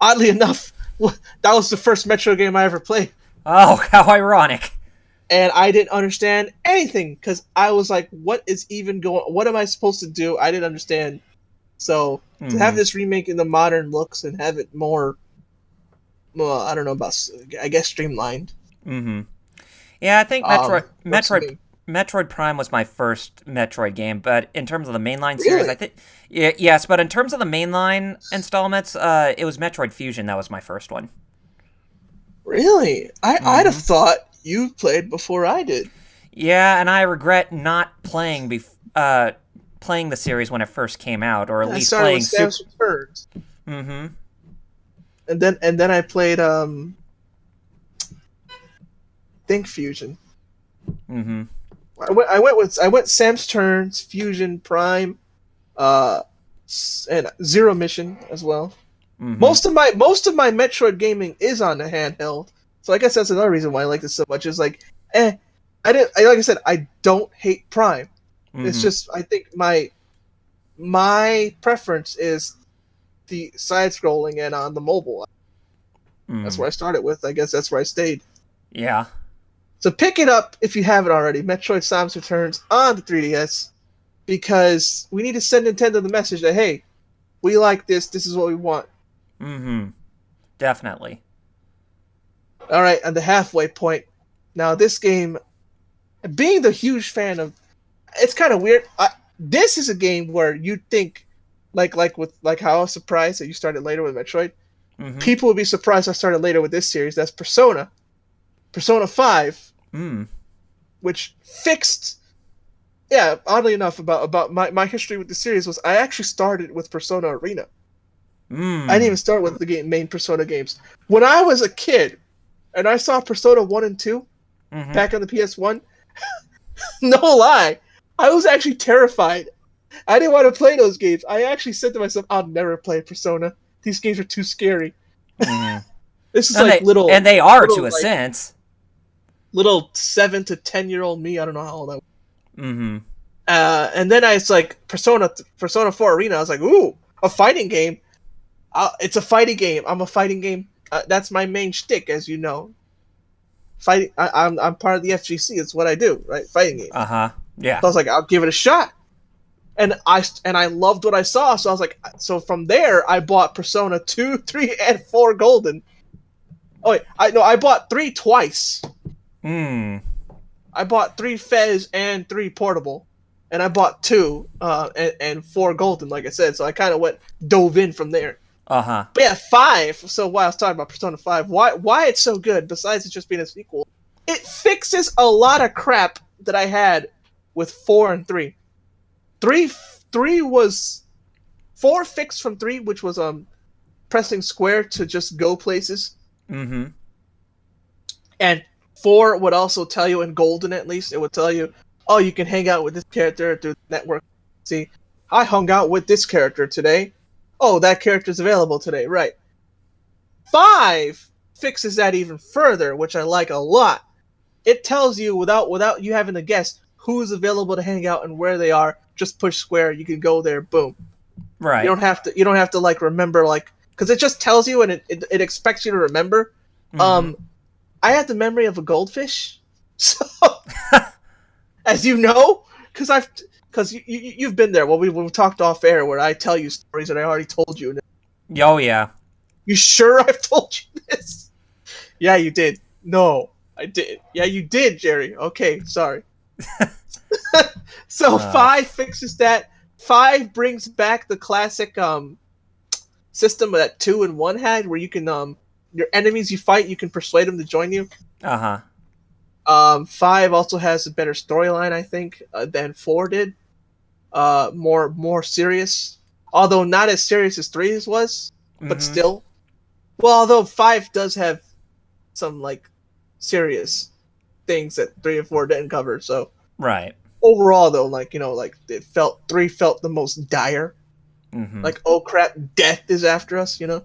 oddly enough, that was the first Metro game I ever played. Oh, how ironic. And I didn't understand anything, because I was like, what am I supposed to do? I didn't understand. So, to have this remake in the modern looks and have it more, well, I don't know about, I guess, streamlined. Mm-hmm. Yeah, I think Metroid Prime was my first Metroid game, but in terms of the mainline series, I think yes, but in terms of the mainline installments, it was Metroid Fusion that was my first one. Really? I'd have thought you played before I did. Yeah, and I regret not playing playing the series when it first came out, or at least playing Samus Returns. Mm-hmm. And then I played Think Fusion. Mm-hmm. I went Sam's Turns, Fusion, Prime, and Zero Mission as well. Mm-hmm. Most of my Metroid gaming is on the handheld, so I guess that's another reason why I like this so much. Is like, like I said, I don't hate Prime. Mm-hmm. It's just I think my preference is the side scrolling and on the mobile. Mm-hmm. That's where I started with. I guess that's where I stayed. Yeah. So pick it up if you haven't already, Metroid Samus Returns on the 3DS, because we need to send Nintendo the message that, hey, we like this is what we want. Mm-hmm. Definitely. All right, on the halfway point. Now, this game, being the huge fan of, it's kind of weird. This is a game where you'd think, like how I was surprised that you started later with Metroid, people would be surprised I started later with this series. That's Persona 5, which fixed. Yeah, oddly enough, about my history with the series was I actually started with Persona Arena. Mm. I didn't even start with the main Persona games. When I was a kid, and I saw Persona 1 and 2 back on the PS1, no lie, I was actually terrified. I didn't want to play those games. I actually said to myself, I'll never play Persona. These games are too scary. This is like little... And they are, little, to a like, sense. little 7 to 10-year-old me. I don't know how old I was. Mm-hmm. And then it's like Persona 4 Arena. I was like, ooh, a fighting game. It's a fighting game. I'm a fighting game. That's my main shtick, as you know. Fighting. I'm part of the FGC. It's what I do, right? Fighting game. Yeah. So I was like, I'll give it a shot. And I loved what I saw. So I was like, so from there I bought Persona 2, 3, and 4 Golden. Oh wait, I bought 3 twice. I bought 3 Fez and 3 Portable, and I bought 2 and 4 Golden, like I said. So I kind of dove in from there. But yeah, 5. So while I was talking about Persona 5, why it's so good, besides it just being a sequel, it fixes a lot of crap that I had with 4 and 3. 3 was 4 fixed from 3, which was pressing square to just go places. Mm-hmm. And 4 would also tell you, in Golden at least, it would tell you, oh, you can hang out with this character through the network. See, I hung out with this character today. Oh, that character's available today, right. 5 fixes that even further, which I like a lot. It tells you, without you having to guess, who's available to hang out and where they are. Just push square, you can go there, boom. Right. You don't have to like remember, like, because it just tells you and it expects you to remember. I have the memory of a goldfish, so as you know, because you've been there. Well, we've talked off air where I tell you stories that I already told you. Oh yeah. You sure I've told you this? Yeah, you did. No, I did. Yeah, you did, Jerry. Okay, sorry. So 5 fixes that. 5 brings back the classic system that 2 and 1 had, where you can your enemies you fight, you can persuade them to join you. 5 also has a better storyline, I think, than 4 did. More serious, although not as serious as 3's was, but still. Well, although 5 does have some like serious things that 3 and 4 didn't cover, so right. Overall, though, like, you know, like 3 felt the most dire. Like, oh crap, death is after us, you know.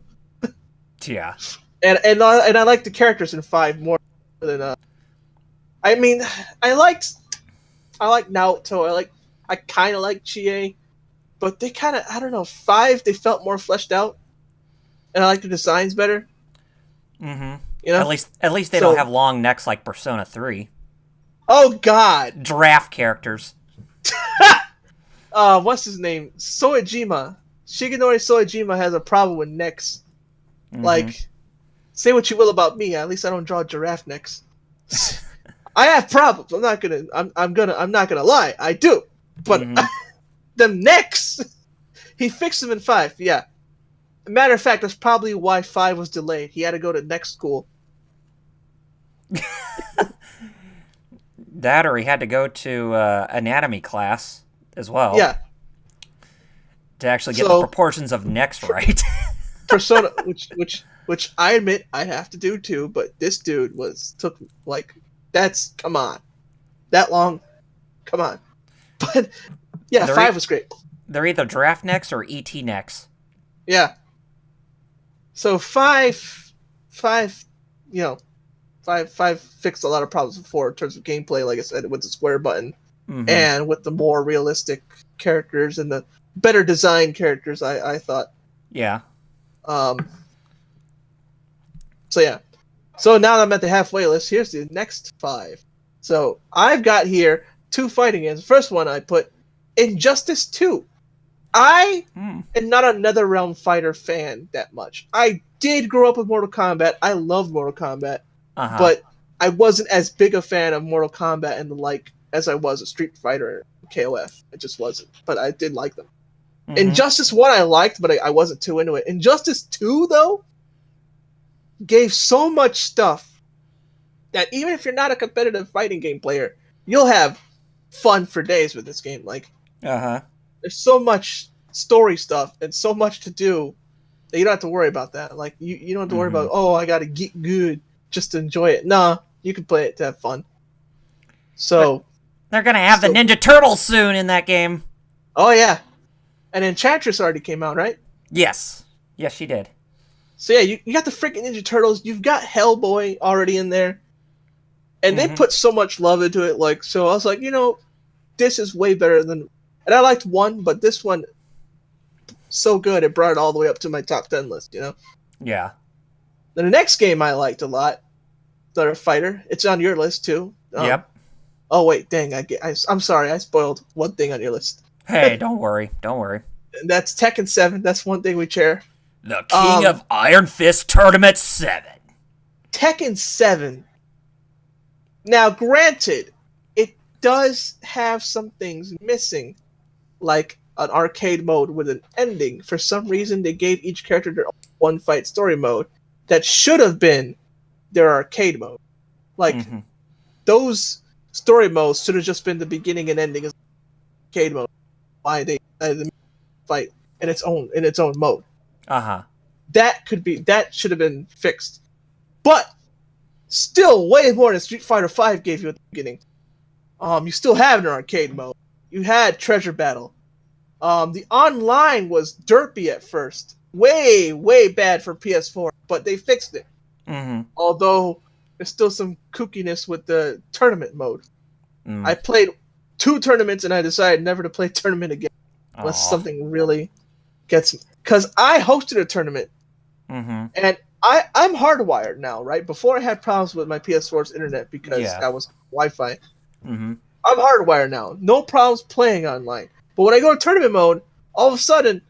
Yeah. And I like the characters in 5 more than I mean, I like Naoto. I kind of like Chie, but they kind of, I don't know. 5 they felt more fleshed out, and I like the designs better. You know, at least they don't have long necks like Persona 3. Oh God! Giraffe characters. What's his name? Shigenori Soejima has a problem with necks. Like, say what you will about me, at least I don't draw giraffe necks. I have problems. I'm not gonna lie. I do. But them necks, he fixed them in 5. Yeah. Matter of fact, that's probably why 5 was delayed. He had to go to next school. That, or he had to go to anatomy class as well. Yeah. To actually get the proportions of necks right. Persona, which I admit I have to do too, but this dude took that's, come on, that long, come on. But yeah, 5 was great. They're either giraffe necks or ET necks. Yeah. So 5, you know, 5 fixed a lot of problems before in terms of gameplay, like I said, with the square button and with the more realistic characters and the better designed characters, I thought. Yeah. So yeah. So now that I'm at the halfway list, here's the next 5. So I've got here 2 fighting games. The first one I put Injustice 2. I am not a NetherRealm fighter fan that much. I did grow up with Mortal Kombat. I loved Mortal Kombat. But I wasn't as big a fan of Mortal Kombat and the like as I was a Street Fighter or KOF. I just wasn't. But I did like them. Injustice 1 I liked, but I wasn't too into it. Injustice 2, though, gave so much stuff that even if you're not a competitive fighting game player, you'll have fun for days with this game. Like, there's so much story stuff and so much to do You don't have to worry about that. Like you don't have to worry about, oh, I gotta get good just to enjoy it. Nah, you can play it to have fun. So they're gonna have the Ninja Turtles soon in that game. Oh yeah, and Enchantress already came out, right? Yes, she did. So yeah, you got the freaking Ninja Turtles. You've got Hellboy already in there, and they put so much love into it. Like, so I was like, this is way better than. And I liked 1, but this one, so good, it brought it all the way up to my top 10 list. Yeah. Then the next game I liked a lot, another fighter. It's on your list too. Yep. Oh wait, dang! I'm sorry, I spoiled one thing on your list. Hey, don't worry. That's Tekken 7. That's one thing we share. The King of Iron Fist Tournament 7. Tekken 7. Now, granted, it does have some things missing, like an arcade mode with an ending. For some reason, they gave each character their own one-fight story mode that should have been their arcade mode. Like, those story modes should have just been the beginning and ending as arcade mode. Why they fight in its own mode. That should have been fixed. But still way more than Street Fighter V gave you at the beginning. You still have an arcade mode. You had Treasure Battle. The online was derpy at first. Way, way bad for PS4, but they fixed it. Although there's still some kookiness with the tournament mode. I played 2 tournaments and I decided never to play tournament again unless something really gets me. Because I hosted a tournament and I'm hardwired now, right? Before I had problems with my PS4's internet because I was Wi-Fi. I'm hardwired now. No problems playing online. But when I go to tournament mode, all of a sudden,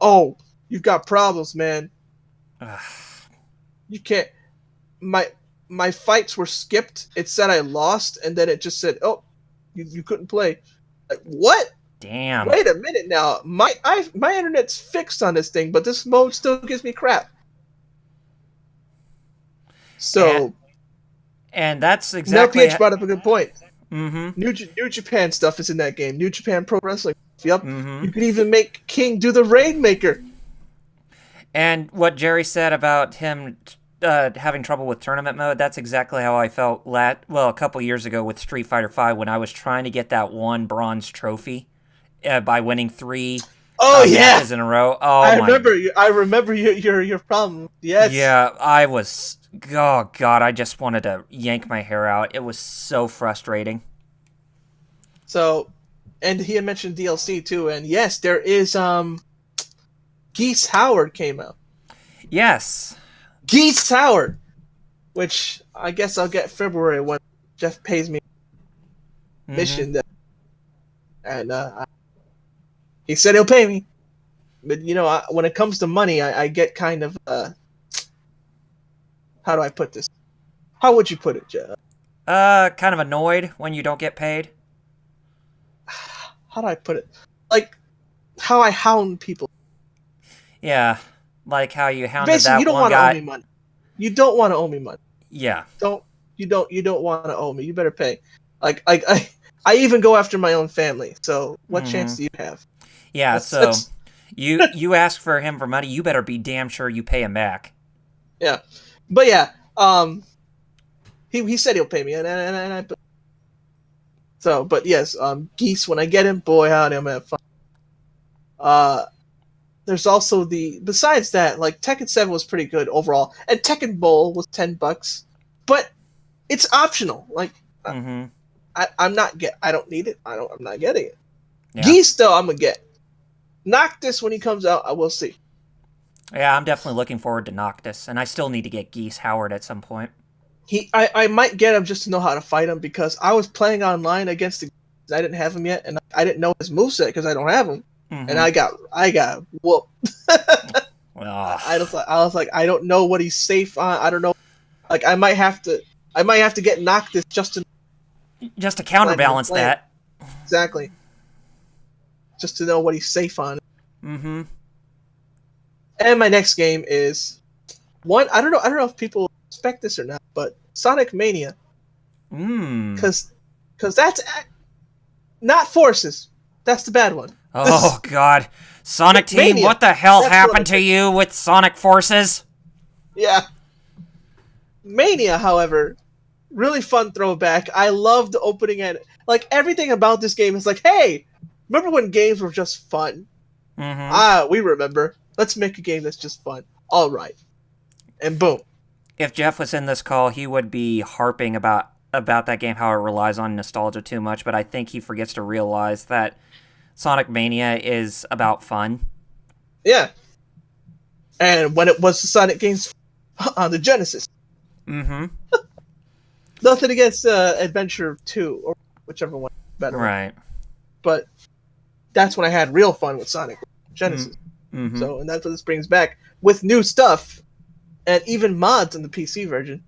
oh, you've got problems, man. You can't. My fights were skipped. It said I lost, and then it just said, oh, you couldn't play. Like, what? Damn. Wait a minute now. My internet's fixed on this thing, but this mode still gives me crap. So, and that's exactly. Now PH brought up a good point. New Japan stuff is in that game. New Japan Pro Wrestling. Yep. You could even make King do the Rainmaker. And what Jerry said about him having trouble with tournament mode, that's exactly how I felt a couple years ago with Street Fighter V when I was trying to get that 1 bronze trophy by winning 3 matches in a row. Oh, I remember your problem. Yes. Yeah, I was. Oh God, I just wanted to yank my hair out. It was so frustrating. So, and he had mentioned DLC too, and yes, there is Geese Howard came out. Yes. Geese Howard, which I guess I'll get February when Jeff pays me mission, and he said he'll pay me. But when it comes to money, I get kind of how do I put this? How would you put it, Jeff? Kind of annoyed when you don't get paid. How do I put it? Like how I hound people. Yeah. Like how you hounded Basically, you don't want to owe me money. You don't want to owe me money. Yeah. You don't want to owe me. You better pay. Like I even go after my own family. So what chance do you have? Yeah. That's... you ask for him for money. You better be damn sure you pay him back. Yeah, but yeah. He said he'll pay me, and I. So, but yes, Geese. When I get him, boy, howdy, I'm gonna have fun. There's also besides that, like Tekken 7 was pretty good overall, and Tekken Bowl was $10, but it's optional. Like, I don't need it. I'm not getting it. Yeah. Geese though, I'm gonna get. Noctis when he comes out, I will see. Yeah, I'm definitely looking forward to Noctis, and I still need to get Geese Howard at some point. I might get him just to know how to fight him because I was playing online against the. I didn't have him yet, and I didn't know his moveset because I don't have him. And I got whooped. I was like, I don't know what he's safe on. I don't know. Like, I might have to get Noctis just to counterbalance that. Exactly. Just to know what he's safe on. And my next game is one. I don't know if people expect this or not, but Sonic Mania. Because that's not Forces. That's the bad one. Oh, God. Sonic Team, Mania. what the hell That's happened what to you with Sonic Forces? Yeah. Mania, however, really fun throwback. I loved the opening and like everything about this game is like, hey, remember when games were just fun? Mm-hmm. We remember. Let's make a game that's just fun. All right. And boom. If Jeff was in this call, he would be harping about that game, how it relies on nostalgia too much, but I think he forgets to realize that Sonic Mania is about fun. Yeah. And when it was the Sonic games on the Genesis. Mm-hmm. Nothing against Adventure 2, or whichever one better. Right. But that's when I had real fun with Sonic Genesis. Mm-hmm. So, and that's what this brings back with new stuff and even mods in the PC version.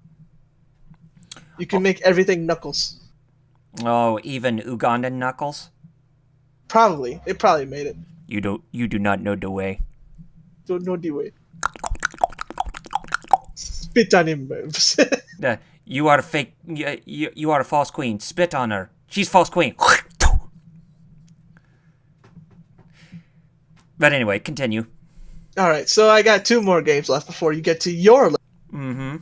You can make everything Knuckles. Oh, even Ugandan Knuckles? Probably. It probably made it. You do not know the way. Don't know the way. Spit on him moves. You are a fake. You are a false queen. Spit on her. She's false queen. But anyway, continue. Alright, so I got 2 more games left before you get to your list. Mm-hmm.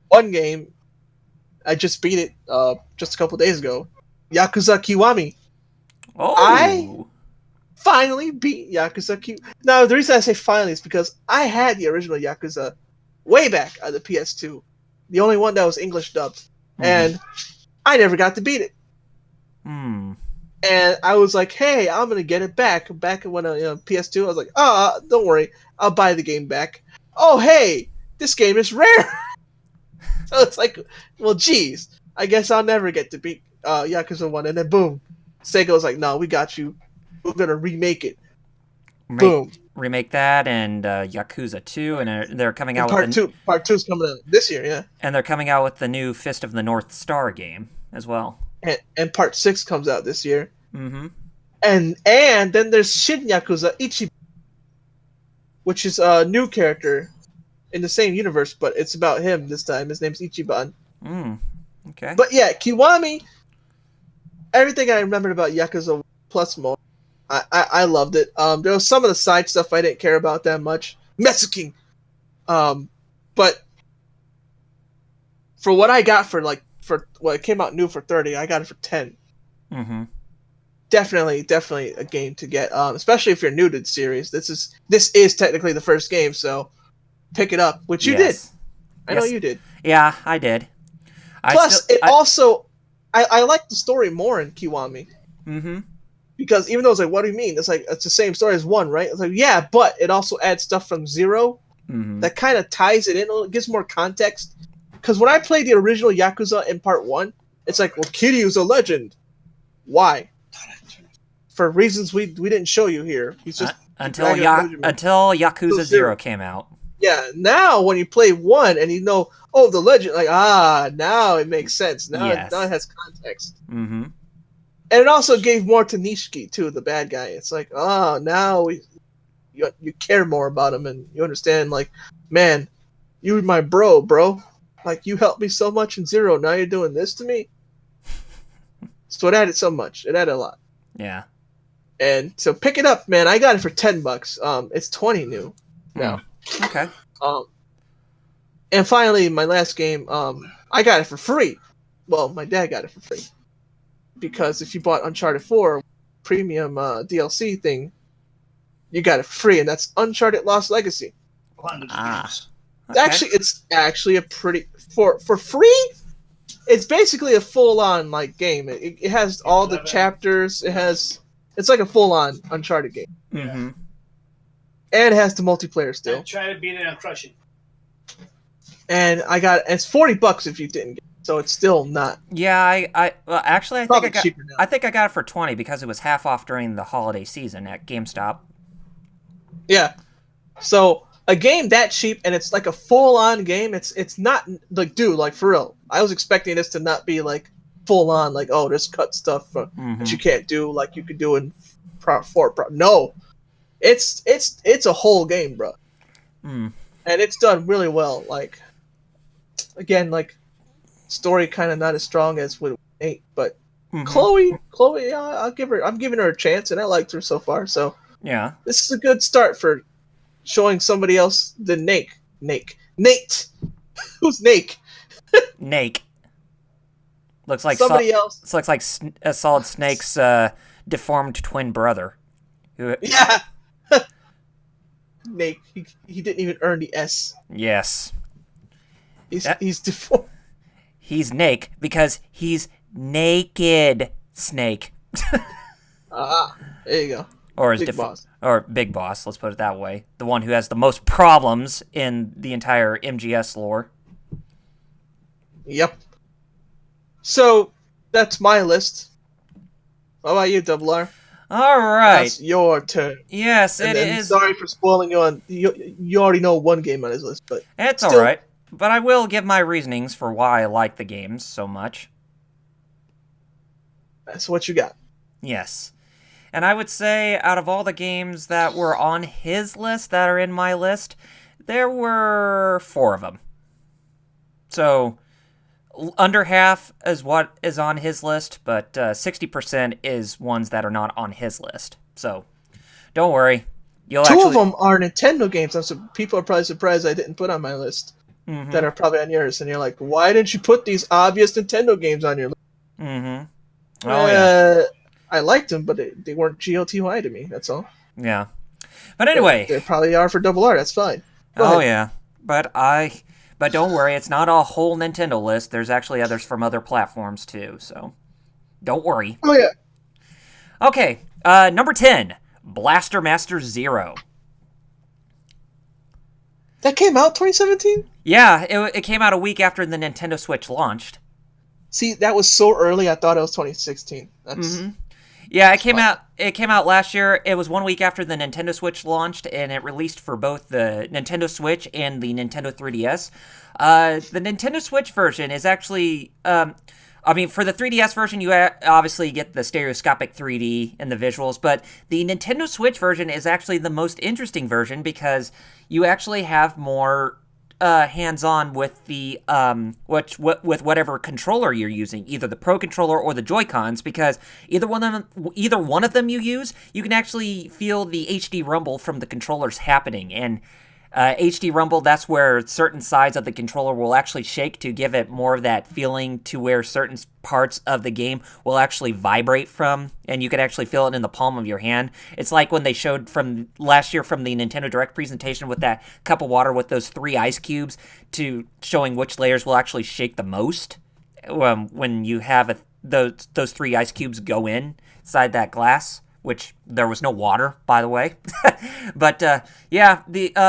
One game, I just beat it just a couple days ago. Yakuza Kiwami. Oh. I finally beat Yakuza Kiwami. Now, the reason I say finally is because I had the original Yakuza way back on the PS2. The only one that was English dubbed. Mm-hmm. And I never got to beat it. Hmm. And I was like, hey, I'm going to get it back. Back when PS2, I was like, don't worry. I'll buy the game back. Oh, hey, this game is rare. So it's like, well, geez. I guess I'll never get to beat Yakuza 1. And then boom. Sega was like, no, we got you. We're going to remake it. Boom. Remake that and Yakuza 2, and they're coming out Part with... Part 2 is coming out this year, yeah. And they're coming out with the new Fist of the North Star game as well. And Part 6 comes out this year. Mm-hmm. And then there's Shin Yakuza Ichiban, which is a new character in the same universe, but it's about him this time. His name's Ichiban. Okay. But yeah, Kiwami, everything I remembered about Yakuza plus more. I loved it. There was some of the side stuff I didn't care about that much. Mesuking. But for what I got for what it came out new for 30, I got it for 10. Mm-hmm. Definitely a game to get. Especially if you're new to the series. This is technically the first game, so pick it up, which you did. I know you did. Yeah, I did. Plus, I like the story more in Kiwami. Mm-hmm. Because even though it's like, what do you mean? It's like, it's the same story as 1, right? It's like, yeah, but it also adds stuff from 0 that kind of ties it in. It gives more context. Because when I played the original Yakuza in Part 1, it's like, well, Kiryu's a legend. Why? For reasons we didn't show you here. He's just until Yakuza 0 came out. Yeah, now when you play 1 and you know, oh, the legend, like, now it makes sense. Now it has context. Mm-hmm. And it also gave more to Nishiki, too, the bad guy. It's like, now you care more about him and you understand, like, man, you were my bro. Like, you helped me so much in 0. Now you're doing this to me? So it added so much. It added a lot. Yeah. And so pick it up, man. I got it for $10. It's 20 new now. Okay. And finally, my last game, I got it for free. Well, my dad got it for free. Because if you bought Uncharted 4 premium DLC thing, you got it for free, and that's Uncharted Lost Legacy. Okay. It's actually a pretty for free. It's basically a full-on game. It has all the chapters. It's like a full-on Uncharted game. Mm-hmm. And it has the multiplayer still. And try to beat it on crushing. And it's $40 if you didn't get it. So it's still not. Yeah, I think I got it for 20 because it was half off during the holiday season at GameStop. Yeah. So a game that cheap and it's like a full-on game, it's not like, dude, like for real. I was expecting this to not be like full-on, like, oh, there's cut stuff that you can't do like you could do in Pro. No. It's a whole game, bro. And it's done really well. Like, again, like, story kind of not as strong as with 8, but Chloe, I'm giving her a chance, and I liked her so far. So Yeah. this is a good start for showing somebody else the Nate. Who's Nate? Nake. Looks like Somebody else. This looks like a Solid Snake's deformed twin brother. Yeah. Nate. He didn't even earn the S. Yes. He's deformed. He's Nake because he's naked Snake. There you go. Or Big Boss. Or Big Boss, let's put it that way. The one who has the most problems in the entire MGS lore. Yep. So, that's my list. How about you, Double R? All right. That's your turn. Yes, And it then, is. Sorry for spoiling you on. You already know one game on his list, but It's still, all right. But I will give my reasonings for why I like the games so much. That's what you got. Yes. And I would say out of all the games that were on his list that are in my list, there were 4 of them. So, under half is what is on his list, but 60% is ones that are not on his list. So, don't worry. Two of them are Nintendo games. People are probably surprised I didn't put on my list. Mm-hmm. That are probably on yours. And you're like, why didn't you put these obvious Nintendo games on your list? Mm-hmm. Oh, yeah. I liked them, but they weren't GOTY to me. That's all. Yeah. But anyway. They probably are for Double R. That's fine. Go ahead. Yeah. But don't worry. It's not a whole Nintendo list. There's actually others from other platforms, too. So, don't worry. Oh, yeah. Okay. Number 10. Blaster Master Zero. That came out 2017? Yeah, it came out a week after the Nintendo Switch launched. See, that was so early. I thought it was 2016. Yeah, it came out. It came out last year. It was 1 week after the Nintendo Switch launched, and it released for both the Nintendo Switch and the Nintendo 3DS. The Nintendo Switch version is actually. For the 3DS version, you obviously get the stereoscopic 3D and the visuals, but the Nintendo Switch version is actually the most interesting version because you actually have more hands-on with the with whatever controller you're using, either the Pro controller or the Joy-Cons, because either one of them you use, you can actually feel the HD rumble from the controllers happening. And HD rumble, that's where certain sides of the controller will actually shake to give it more of that feeling to where certain parts of the game will actually vibrate from, and you can actually feel it in the palm of your hand. It's like when they showed from last year from the Nintendo Direct presentation with that cup of water with those 3 ice cubes to showing which layers will actually shake the most when you have those 3 ice cubes go inside that glass. Which there was no water, by the way. But the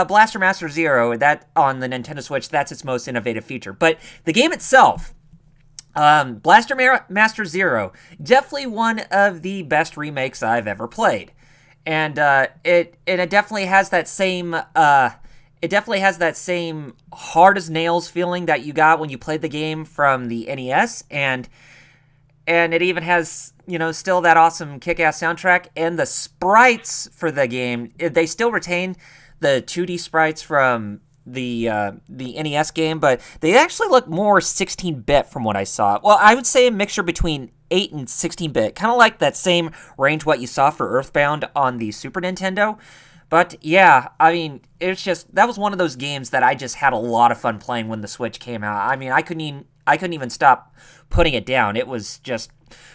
Blaster Master Zero, that on the Nintendo Switch, that's its most innovative feature. But the game itself, Blaster Master Zero, definitely one of the best remakes I've ever played, and it definitely has that same hard as nails feeling that you got when you played the game from the NES, and it even has, still that awesome kick-ass soundtrack, and the sprites for the game, they still retain the 2D sprites from the NES game, but they actually look more 16-bit from what I saw. Well, I would say a mixture between 8 and 16-bit, kind of like that same range what you saw for Earthbound on the Super Nintendo. But yeah, it's just, that was one of those games that I just had a lot of fun playing when the Switch came out. I couldn't even stop putting it down. It was just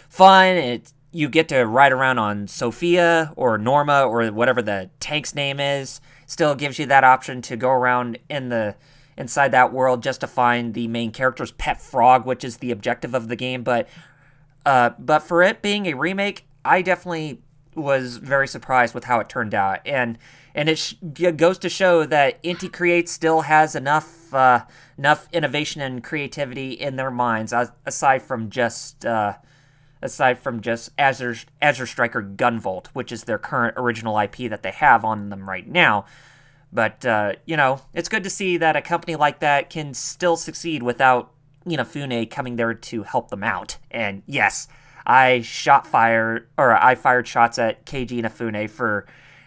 fun. You get to ride around on Sophia or Norma or whatever the tank's name is. Still gives you that option to go around inside that world just to find the main character's pet frog, which is the objective of the game. But for it being a remake, I definitely was very surprised with how it turned out, and it goes to show that Inti Create still has enough innovation and creativity in their minds, aside from just Azure Striker Gunvolt, which is their current original IP that they have on them right now. But it's good to see that a company like that can still succeed without Inafune coming there to help them out. And yes, I fired shots at Keiji Inafune for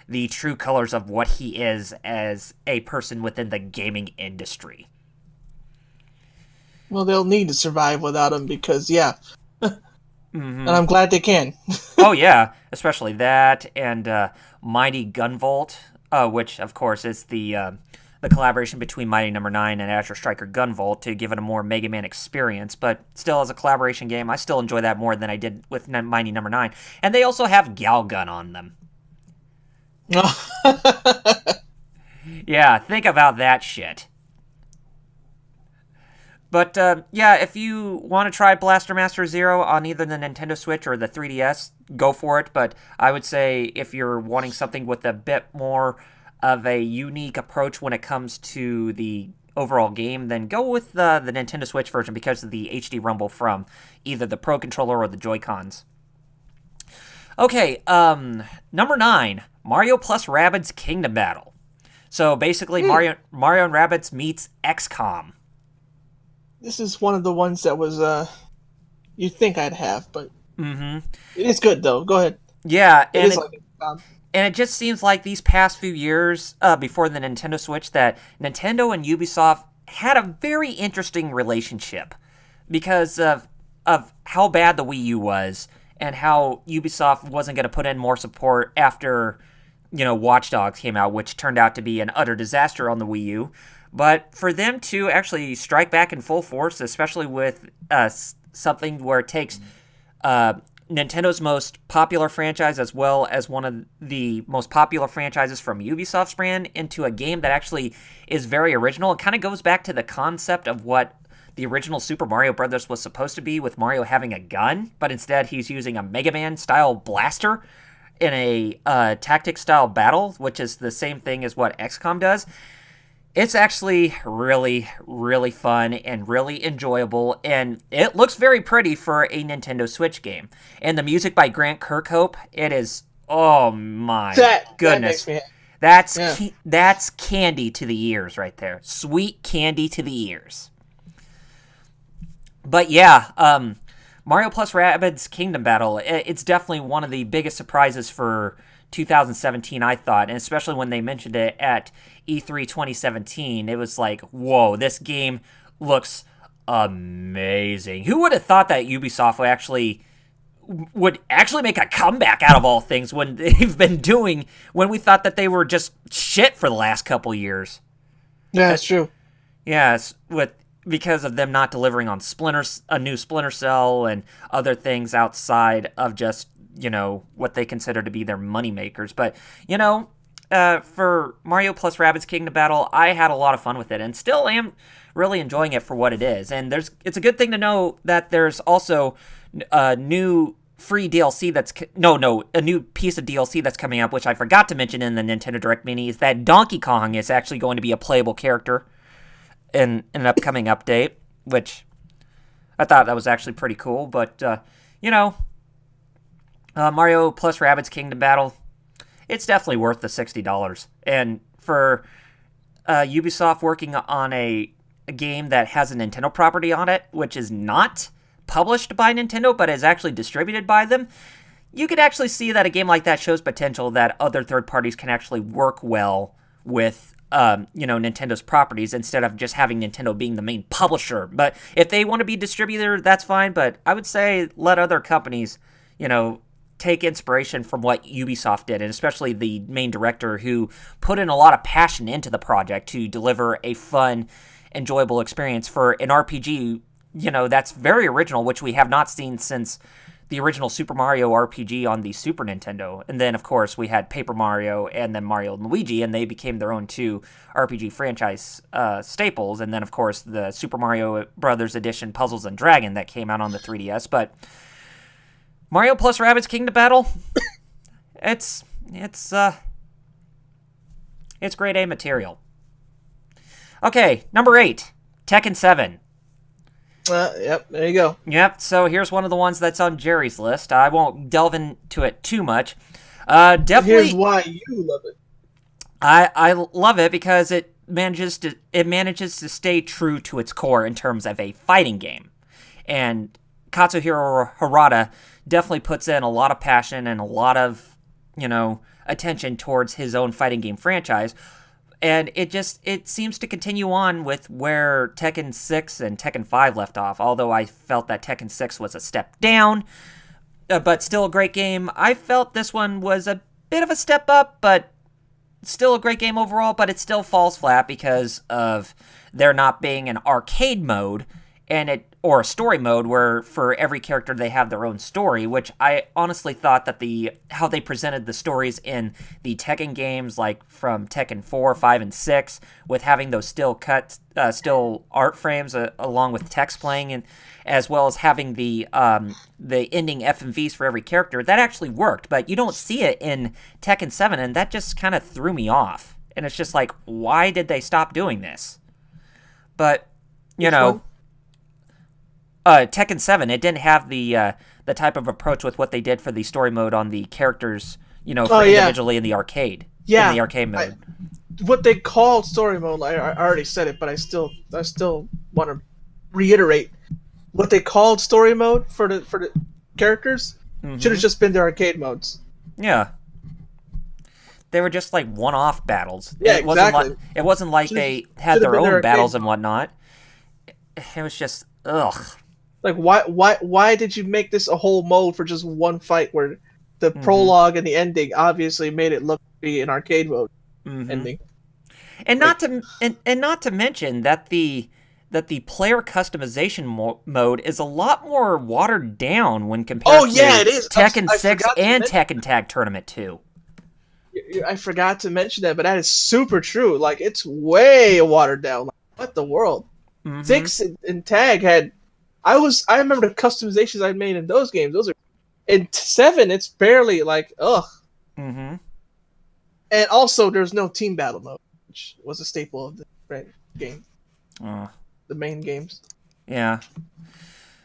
the true colors of what he is as a person within the gaming industry. Well, they'll need to survive without him because, and I'm glad they can. Oh yeah, especially that and Mighty Gunvolt, which of course is the collaboration between Mighty Number 9 and Azure Striker Gunvolt to give it a more Mega Man experience. But still, as a collaboration game, I still enjoy that more than I did with Mighty Number 9. And they also have Galgun on them. Yeah, think about that shit. But yeah, if you want to try Blaster Master Zero on either the Nintendo Switch or the 3DS, go for it. But I would say if you're wanting something with a bit more of a unique approach when it comes to the overall game, then go with the Nintendo Switch version because of the HD rumble from either the Pro Controller or the Joy-Cons. Okay, number 9, Mario plus Rabbids Kingdom Battle. So basically, Mario and Rabbids meets XCOM. This is one of the ones that was you'd think I'd have, but it's good though. Go ahead. Yeah, and And it just seems like these past few years before the Nintendo Switch that Nintendo and Ubisoft had a very interesting relationship because of how bad the Wii U was and how Ubisoft wasn't going to put in more support after, Watch Dogs came out, which turned out to be an utter disaster on the Wii U. But for them to actually strike back in full force, especially with something where it takes Nintendo's most popular franchise as well as one of the most popular franchises from Ubisoft's brand into a game that actually is very original. It kind of goes back to the concept of what the original Super Mario Brothers was supposed to be, with Mario having a gun, but instead he's using a Mega Man-style blaster in a tactic-style battle, which is the same thing as what XCOM does. It's actually really, really fun and really enjoyable, and it looks very pretty for a Nintendo Switch game. And the music by Grant Kirkhope, it is, oh my goodness. That's candy to the ears right there. Sweet candy to the ears. But yeah, Mario plus Rabbids Kingdom Battle, it's definitely one of the biggest surprises for 2017, I thought, and especially when they mentioned it at E3 2017, it was like, whoa, this game looks amazing. Who would have thought that Ubisoft would actually make a comeback out of all things when they've been doing, when we thought that they were just shit for the last couple years? Yeah, that's true. Yes, because of them not delivering on a new Splinter Cell and other things outside of just, what they consider to be their money makers. But, for Mario plus Rabbids Kingdom Battle, I had a lot of fun with it and still am really enjoying it for what it is. And it's a good thing to know that there's also a new free DLC a new piece of DLC that's coming up, which I forgot to mention in the Nintendo Direct Mini, is that Donkey Kong is actually going to be a playable character in an upcoming update, which I thought that was actually pretty cool. But, Mario plus Rabbids Kingdom Battle, it's definitely worth the $60. And for Ubisoft working on a game that has a Nintendo property on it, which is not published by Nintendo, but is actually distributed by them, you could actually see that a game like that shows potential that other third parties can actually work well with Nintendo's properties instead of just having Nintendo being the main publisher. But if they want to be distributor, that's fine. But I would say let other companies, take inspiration from what Ubisoft did, and especially the main director who put in a lot of passion into the project to deliver a fun, enjoyable experience for an RPG, that's very original, which we have not seen since the original Super Mario RPG on the Super Nintendo. And then, of course, we had Paper Mario and then Mario and Luigi, and they became their own two RPG franchise staples. And then, of course, the Super Mario Brothers Edition Puzzles and Dragon that came out on the 3DS. But Mario plus Rabbids Kingdom Battle, it's grade A material. Okay, number 8, Tekken 7. Yep, there you go. Yep, so here's one of the ones that's on Jerry's list. I won't delve into it too much. Definitely, here's why you love it. I love it because it manages to stay true to its core in terms of a fighting game. And Katsuhiro Harada definitely puts in a lot of passion and a lot of, attention towards his own fighting game franchise. And it seems to continue on with where Tekken 6 and Tekken 5 left off, although I felt that Tekken 6 was a step down. but still a great game. I felt this one was a bit of a step up, but still a great game overall, but it still falls flat because of there not being an arcade mode or a story mode where for every character they have their own story, which I honestly thought that how they presented the stories in the Tekken games, like from Tekken 4, 5, and 6, with having those still art frames along with text playing, and as well as having the ending FMVs for every character, that actually worked, but you don't see it in Tekken 7, and that just kind of threw me off. And it's just like, why did they stop doing this? But, Tekken 7, it didn't have the type of approach with what they did for the story mode on the characters, individually in the arcade. Yeah. In the arcade mode. What they called story mode, I already said it, but I still want to reiterate. What they called story mode for the characters should have just been their arcade modes. Yeah. They were just like one-off battles. Yeah, exactly. It wasn't like they had their own battles and whatnot. It was just, ugh. Like, why did you make this a whole mode for just one fight where the prologue and the ending obviously made it look to be an arcade mode ending? And not to mention that the player customization mode is a lot more watered down when compared to it is. Tekken 6 and Tekken Tag Tournament 2. I forgot to mention that, but that is super true. Like, it's way watered down. Like, what the world? 6 and Tag had... I remember the customizations I made in those games. Those are... In 7, it's barely like, ugh. And also, there's no team battle mode, which was a staple of the game. The main games. Yeah.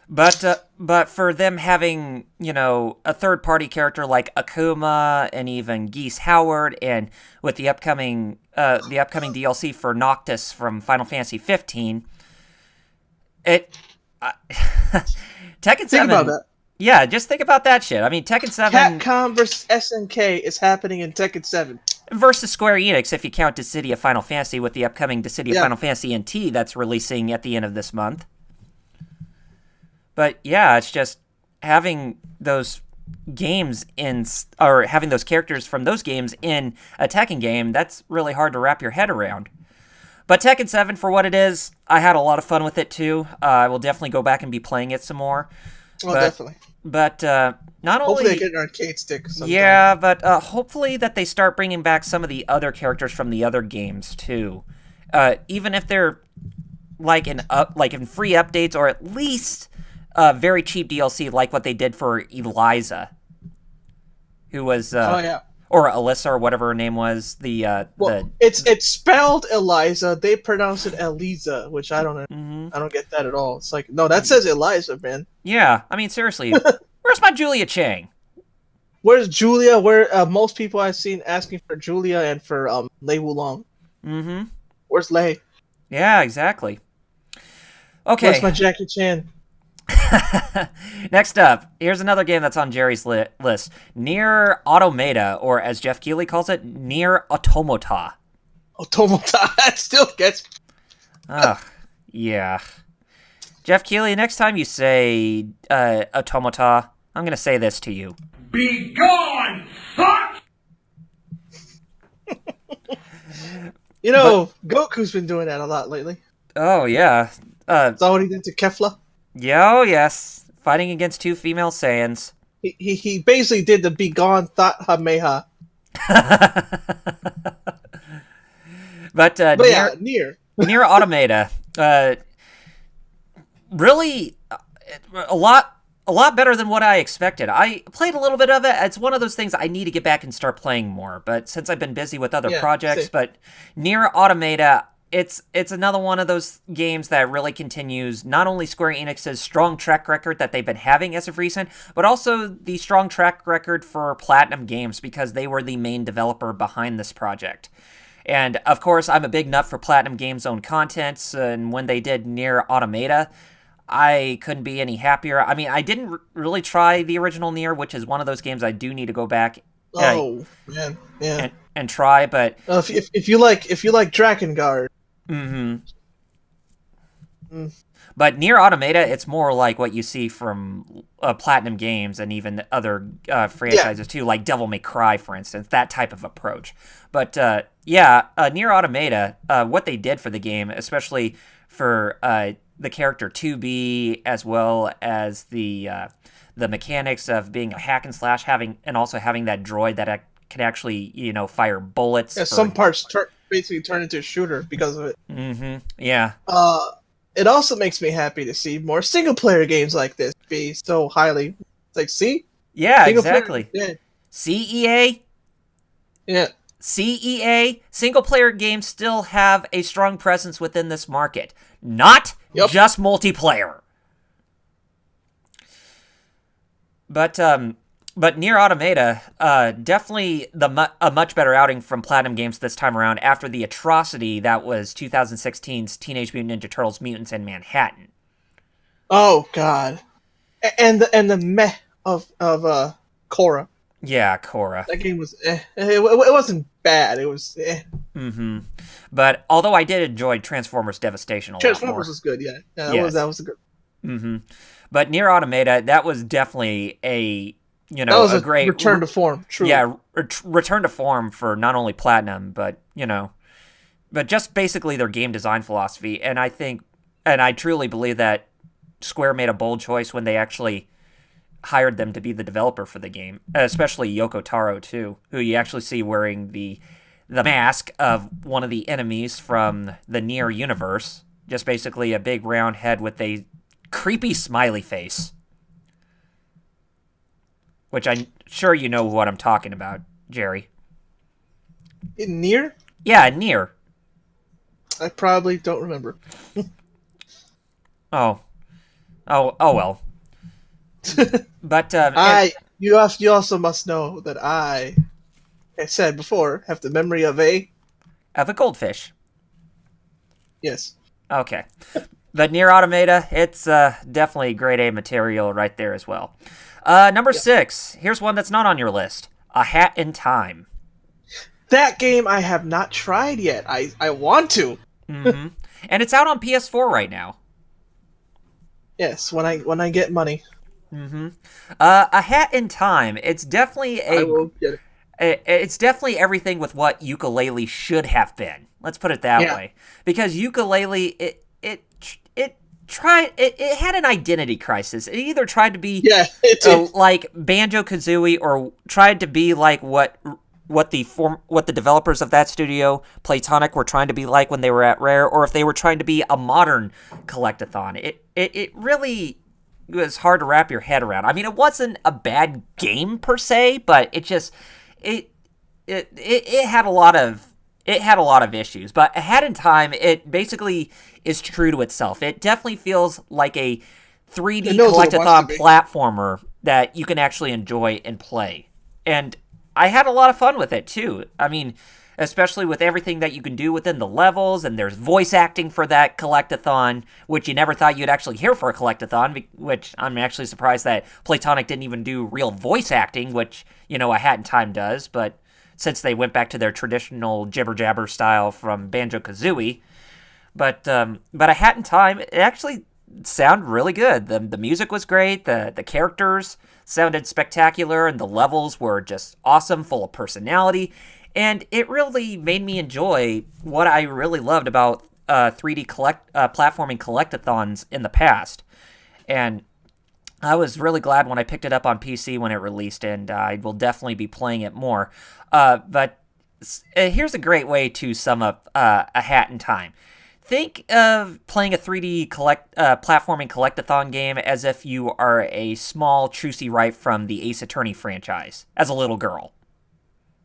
But for them having, a third-party character like Akuma and even Geese Howard, and with the upcoming DLC for Noctis from Final Fantasy 15, Tekken 7... Think about that. Yeah, just think about that shit. I mean, Tekken 7... Capcom versus SNK is happening in Tekken 7. Versus Square Enix, if you count Dissidia Final Fantasy with the upcoming Dissidia Final Fantasy NT that's releasing at the end of this month. But yeah, it's just having those games having those characters from those games in a Tekken game, that's really hard to wrap your head around. But Tekken 7, for what it is, I had a lot of fun with it too. I will definitely go back and be playing it some more. Definitely. But not only... Hopefully they get an arcade stick sometime. Yeah, but hopefully that they start bringing back some of the other characters from the other games too. Even if they're like in free updates, or at least very cheap DLC like what they did for Eliza, who was or Alyssa, or whatever her name was. It's spelled Eliza. They pronounce it Eliza, which I don't I don't get that at all. It's like, no, that says Eliza, man. Yeah, I mean, seriously, where's my Julia Chang? Where's Julia? Where most people I've seen asking for Julia and for Lei Wulong. Where's Lei? Yeah, exactly. Okay. Where's my Jackie Chan? Next up, here's another game that's on Jerry's list. Nier Automata, or as Jeff Keighley calls it, Nier Automata. Automata, that still gets... Yeah. Jeff Keighley, next time you say Automata, I'm going to say this to you. Be gone, fuck! Goku's been doing that a lot lately. Oh, yeah. Is that what he did to Kefla? Oh, yes. Fighting against two female Saiyans. He basically did the Be Gone Thought Hameha. But Nier. Nier Automata. Really, a lot better than what I expected. I played a little bit of it. It's one of those things I need to get back and start playing more. But since I've been busy with other projects, same. But Nier Automata, it's another one of those games that really continues not only Square Enix's strong track record that they've been having as of recent, but also the strong track record for Platinum Games, because they were the main developer behind this project. And of course, I'm a big nut for Platinum Games' own content, and when they did Nier Automata, I couldn't be any happier. I mean, I didn't really try the original Nier, which is one of those games I do need to go back. Man, yeah. And try, but if you like Drakengard. But Nier Automata, it's more like what you see from Platinum Games and even other franchises too, like Devil May Cry, for instance, that type of approach. But Nier Automata, what they did for the game, especially for the character 2B, as well as the mechanics of being a hack and slash, and also having that droid that can actually fire bullets. Yeah, some parts basically turn into a shooter because of it. Mm-hmm. Yeah. It also makes me happy to see more single-player games like this be so highly... It's like, see? Yeah, exactly. Yeah. CEA? Yeah. CEA, single-player games still have a strong presence within this market. Not just multiplayer. But Nier Automata, definitely a much better outing from Platinum Games this time around after the atrocity that was 2016's Teenage Mutant Ninja Turtles: Mutants in Manhattan. Oh God, and the meh of Korra. Yeah, Korra. That game was it wasn't bad. It was Mm-hmm. But although I did enjoy Transformers Devastation a lot more. Transformers was good. Yeah, that was a good. Mm-hmm. But Nier Automata, that was definitely a that was a great return to form. True. Yeah, return to form for not only Platinum, but but just basically their game design philosophy. And I truly believe that Square made a bold choice when they actually hired them to be the developer for the game, especially Yoko Taro too, who you actually see wearing the mask of one of the enemies from the Nier universe, just basically a big round head with a creepy smiley face. Which I'm sure you know what I'm talking about, Jerry. In Nier? Yeah, Nier. I probably don't remember. Oh well. But you also must know that I said before, have the memory of a goldfish. Yes. Okay. But Nier Automata, it's definitely grade A material right there as well. Number 6. Here's one that's not on your list. A Hat in Time. That game I have not tried yet. I want to. Mm-hmm. And it's out on PS4 right now. Yes, when I get money. Mm-hmm. A Hat in Time. It's definitely I will get it. It's definitely everything with what Yooka-Laylee should have been. Let's put it that way. Because Yooka-Laylee, it had an identity crisis. It either tried to be like Banjo-Kazooie or tried to be like what the developers of that studio, Playtonic, were trying to be like when they were at Rare, or if they were trying to be a modern collectathon. It really was hard to wrap your head around. I mean, it wasn't a bad game per se, but it had a lot of issues. But A Hat in Time, it basically is true to itself. It definitely feels like a 3D collectathon platformer that you can actually enjoy and play. And I had a lot of fun with it too. I mean, especially with everything that you can do within the levels, and there's voice acting for that collectathon, which you never thought you'd actually hear for a collectathon, which I'm actually surprised that Playtonic didn't even do real voice acting, which, A Hat in Time does, but since they went back to their traditional jibber-jabber style from Banjo-Kazooie. But A Hat in Time, it actually sounded really good. The music was great, the characters sounded spectacular, and the levels were just awesome, full of personality, and it really made me enjoy what I really loved about 3D platforming collectathons in the past. And I was really glad when I picked it up on PC when it released, and I will definitely be playing it more. But here's a great way to sum up A Hat in Time. Think of playing a 3D platforming collectathon game as if you are a small Trucy Wright from the Ace Attorney franchise as a little girl.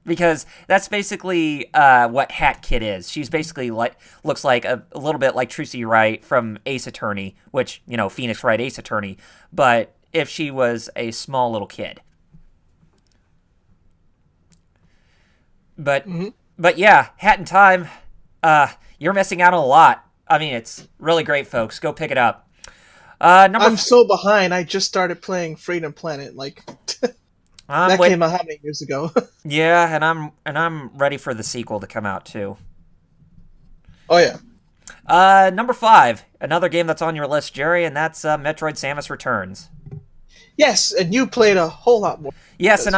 Because that's basically what Hat Kid is. She's basically looks like a little bit like Trucy Wright from Ace Attorney, which, Phoenix Wright Ace Attorney, but if she was a small little kid. But yeah, Hat in Time, you're missing out on a lot. I mean, it's really great, folks. Go pick it up. I'm so behind. I just started playing Freedom Planet. That came out how many years ago? Yeah, and I'm ready for the sequel to come out too. Oh yeah. Number 5, another game that's on your list, Jerry, and that's Metroid: Samus Returns. Yes, and you played a whole lot more. Yes, and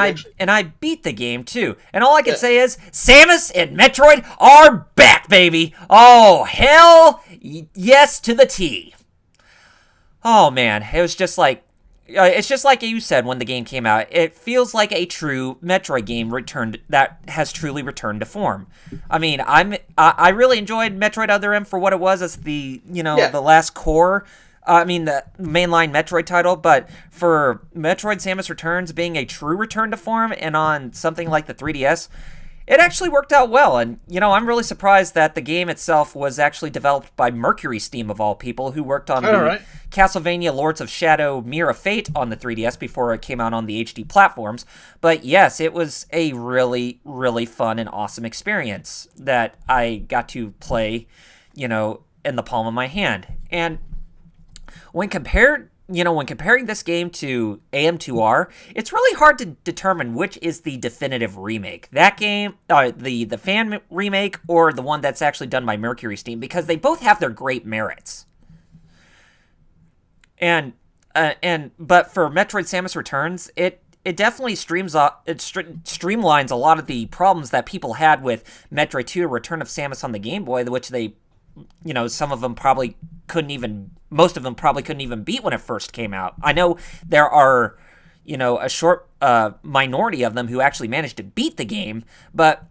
I beat the game too. And all I can say is Samus and Metroid are back, baby. Oh, hell yes to the T. Oh man, it was just like it's just like you said when the game came out. It feels like a true Metroid game that has truly returned to form. I mean, I really enjoyed Metroid Other M for what it was as the the last core. The mainline Metroid title, but for Metroid Samus Returns being a true return to form and on something like the 3DS, it actually worked out well. And, I'm really surprised that the game itself was actually developed by Mercury Steam, of all people, who worked on Castlevania Lords of Shadow Mirror of Fate on the 3DS before it came out on the HD platforms. But yes, it was a really, really fun and awesome experience that I got to play, in the palm of my hand. And when comparing this game to AM2R, it's really hard to determine which is the definitive remake. That game, the fan remake, or the one that's actually done by Mercury Steam, because they both have their great merits. But for Metroid: Samus Returns, it definitely streamlines a lot of the problems that people had with Metroid 2: Return of Samus on the Game Boy, which they, some of them probably most of them probably couldn't even beat when it first came out. I know there are, a short minority of them who actually managed to beat the game, but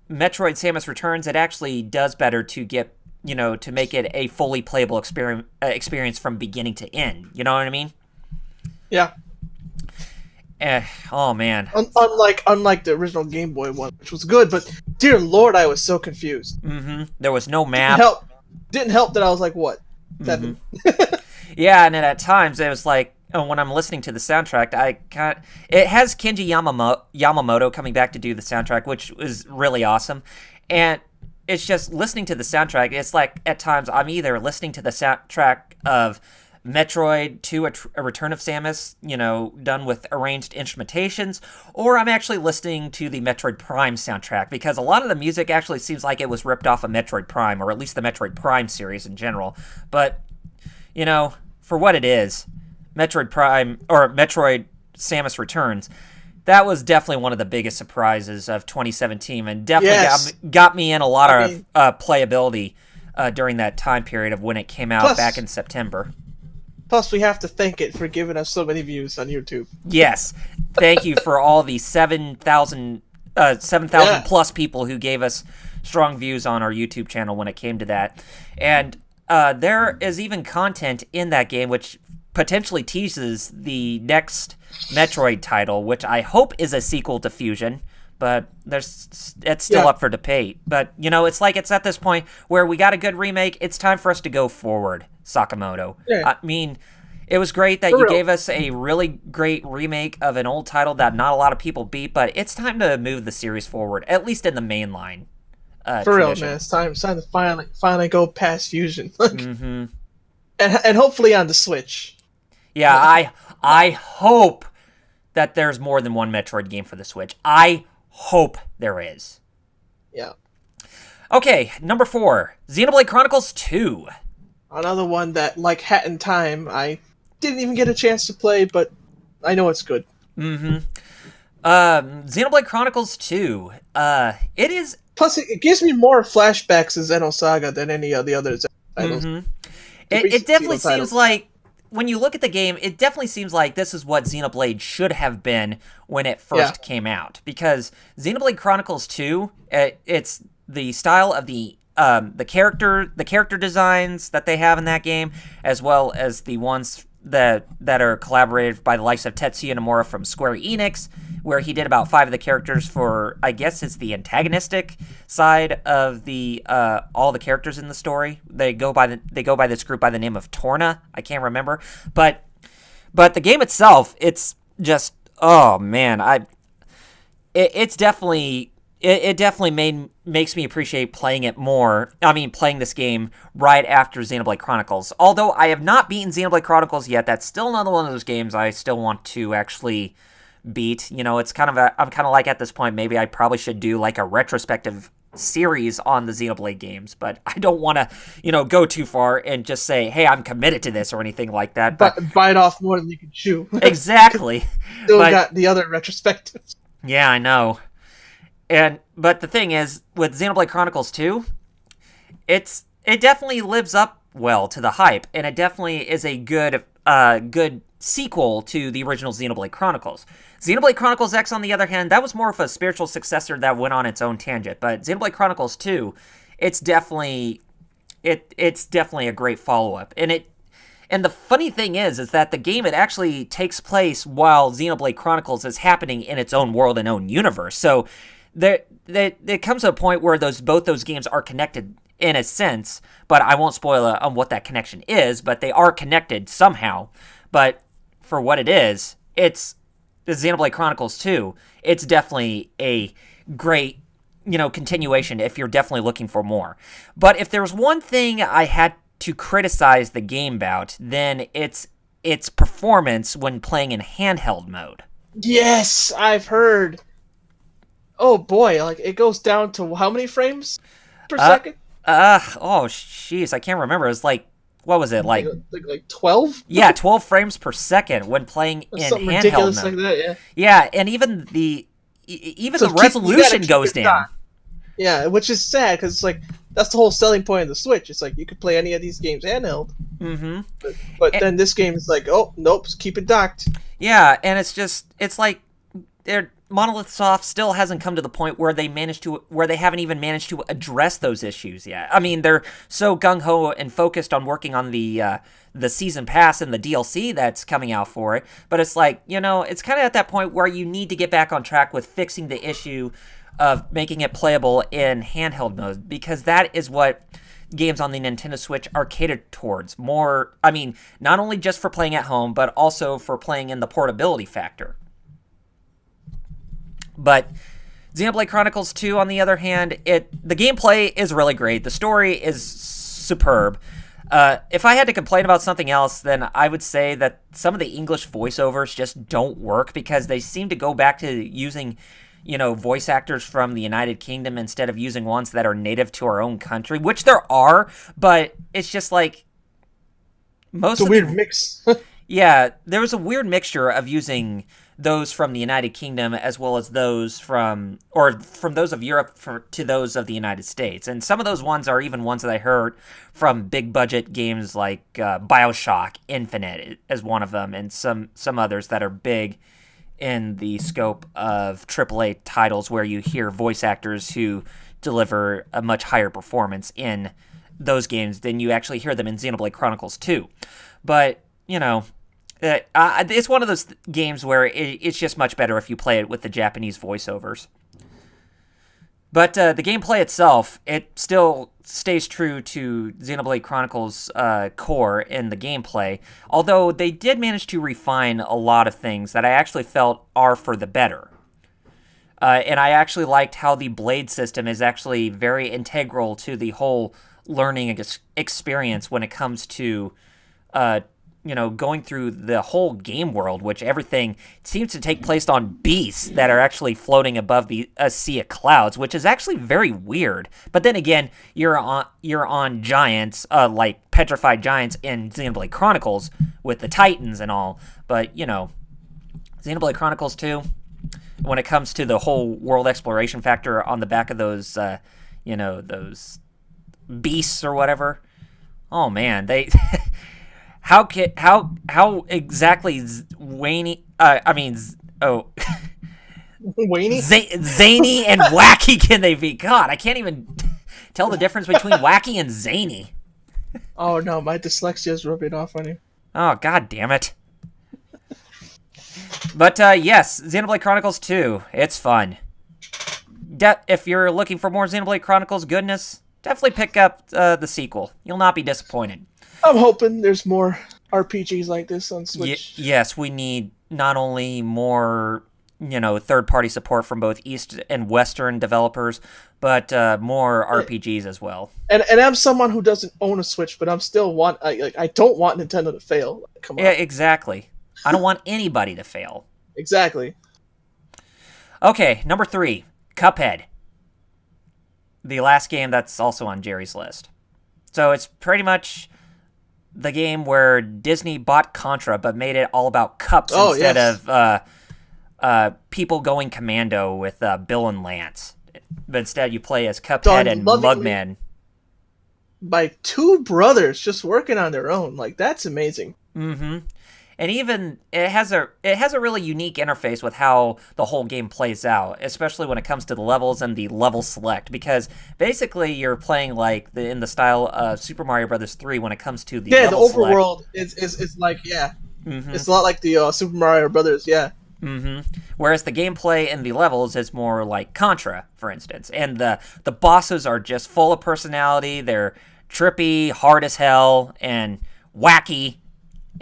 Metroid: Samus Returns, it actually does better to get, to make it a fully playable experience from beginning to end. You know what I mean? Yeah. Oh man. Unlike the original Game Boy one, which was good, but dear Lord, I was so confused. Mm-hmm. There was no map. Didn't help that I was like, what? 7? Mm-hmm. Yeah, and then at times it was like, when I'm listening to the soundtrack, it has Kenji Yamamoto coming back to do the soundtrack, which was really awesome. And it's just listening to the soundtrack, it's like at times I'm either listening to the soundtrack of Metroid 2: A Return of Samus, done with arranged instrumentations, or I'm actually listening to the Metroid Prime soundtrack, because a lot of the music actually seems like it was ripped off of Metroid Prime, or at least the Metroid Prime series in general. But, for what it is, Metroid Prime, or Metroid Samus Returns, that was definitely one of the biggest surprises of 2017, and definitely got me in a lot of playability during that time period of when it came out back in September. Plus, we have to thank it for giving us so many views on YouTube. Yes. Thank you for all the 7,000 plus people who gave us strong views on our YouTube channel when it came to that. And there is even content in that game which potentially teases the next Metroid title, which I hope is a sequel to Fusion. But it's still up for debate. But, it's like it's at this point where we got a good remake. It's time for us to go forward, Sakamoto. Yeah. I mean, it was great that you gave us a really great remake of an old title that not a lot of people beat, but it's time to move the series forward, at least in the mainline. For real, man. It's time to finally go past Fusion. Mm-hmm. And hopefully on the Switch. Yeah, I hope that there's more than one Metroid game for the Switch. I hope there is. Yeah. Okay, number 4, Xenoblade Chronicles 2. Another one that, like Hat in Time, I didn't even get a chance to play, but I know it's good. Mm-hmm. Xenoblade Chronicles 2. It is... Plus, it gives me more flashbacks to Xenosaga than any of the other titles. Mm-hmm. It definitely seems like, when you look at the game, it definitely seems like this is what Xenoblade should have been when it first came out. Because Xenoblade Chronicles 2, it's the style of the character designs that they have in that game, as well as the ones that are collaborated by the likes of Tetsuya Nomura from Square Enix, where he did about 5 of the characters for, I guess it's the antagonistic side of the all the characters in the story. They go by this group by the name of Torna. I can't remember, but the game itself, it's just, oh man, it definitely makes me appreciate playing it more. I mean, playing this game right after Xenoblade Chronicles. Although I have not beaten Xenoblade Chronicles yet, that's still another one of those games I still want to actually beat. It's I'm kind of like at this point, maybe I probably should do like a retrospective series on the Xenoblade games, but I don't want to, go too far and just say, hey, I'm committed to this or anything like that. But bite off more than you can chew. Exactly. Still got the other retrospectives. Yeah, I know. But the thing is, with Xenoblade Chronicles 2, it definitely lives up well to the hype, and it definitely is a good sequel to the original Xenoblade Chronicles. Xenoblade Chronicles X, on the other hand, that was more of a spiritual successor that went on its own tangent. But Xenoblade Chronicles 2, it's definitely a great follow-up. And the funny thing is that the game, it actually takes place while Xenoblade Chronicles is happening in its own world and own universe. So there comes to a point where both those games are connected in a sense, but I won't spoil on what that connection is, but they are connected somehow. But for what it is, it's the Xenoblade Chronicles 2. It's definitely a great, continuation if you're definitely looking for more. But if there's one thing I had to criticize the game about, then it's its performance when playing in handheld mode. Yes, I've heard. Oh boy, like it goes down to how many frames per second? Oh jeez, I can't remember. It was like, what was it, like 12? Yeah, 12 frames per second when playing in something handheld ridiculous mode. like that, yeah. Yeah, and even the resolution goes down. Yeah, which is sad because it's like that's the whole selling point of the Switch. It's like you could play any of these games handheld. Mm-hmm. But then this game is like, oh nope, keep it docked. Yeah, and it's like Monolith Soft still hasn't come to the point where they haven't even managed to address those issues yet. I mean, they're so gung-ho and focused on working on the season pass and the DLC that's coming out for it, but it's like, it's kind of at that point where you need to get back on track with fixing the issue of making it playable in handheld mode, because that is what games on the Nintendo Switch are catered towards. More, I mean, not only just for playing at home, but also for playing in the portability factor. But Xenoblade Chronicles 2, on the other hand, the gameplay is really great. The story is superb. If I had to complain about something else, then I would say that some of the English voiceovers just don't work, because they seem to go back to using, voice actors from the United Kingdom instead of using ones that are native to our own country, which there are, but it's just like it's a weird mix. Yeah, there was a weird mixture of using those from the United Kingdom as well as those from those of Europe to those of the United States. And some of those ones are even ones that I heard from big budget games like BioShock Infinite as one of them, and some others that are big in the scope of AAA titles where you hear voice actors who deliver a much higher performance in those games than you actually hear them in Xenoblade Chronicles 2. But, it's one of those games where it's just much better if you play it with the Japanese voiceovers. But the gameplay itself, it still stays true to Xenoblade Chronicles' core in the gameplay, although they did manage to refine a lot of things that I actually felt are for the better. And I actually liked how the blade system is actually very integral to the whole learning experience when it comes to going through the whole game world, which everything seems to take place on beasts that are actually floating above a sea of clouds, which is actually very weird. But then again, you're on giants, like petrified giants in Xenoblade Chronicles with the Titans and all. But, Xenoblade Chronicles 2, when it comes to the whole world exploration factor on the back of those, those beasts or whatever, oh man, they... How exactly zany zany and wacky can they be? God, I can't even tell the difference between wacky and zany. Oh no, my dyslexia is rubbing off on you. Oh, god damn it. But yes, Xenoblade Chronicles 2, it's fun. If you're looking for more Xenoblade Chronicles goodness, definitely pick up the sequel. You'll not be disappointed. I'm hoping there's more RPGs like this on Switch. Yes, we need not only more, third-party support from both East and Western developers, but more RPGs as well. And I'm someone who doesn't own a Switch, but I don't want Nintendo to fail. Come on. Yeah, exactly. I don't want anybody to fail. Exactly. Okay, number 3, Cuphead. the last game that's also on Jerry's list. So it's pretty much the game where Disney bought Contra but made it all about cups instead of people going commando with Bill and Lance. But instead you play as Cuphead and Mugman. By two brothers just working on their own. Like, that's amazing. Mm-hmm. And even it has a really unique interface with how the whole game plays out, especially when it comes to the levels and the level select, because basically you're playing like in the style of Super Mario Brothers 3 when it comes to the level the overworld is like it's a lot like the Super Mario Brothers, Mm-hmm. Whereas the gameplay in the levels is more like Contra, for instance, and the bosses are just full of personality. They're trippy, hard as hell, and wacky.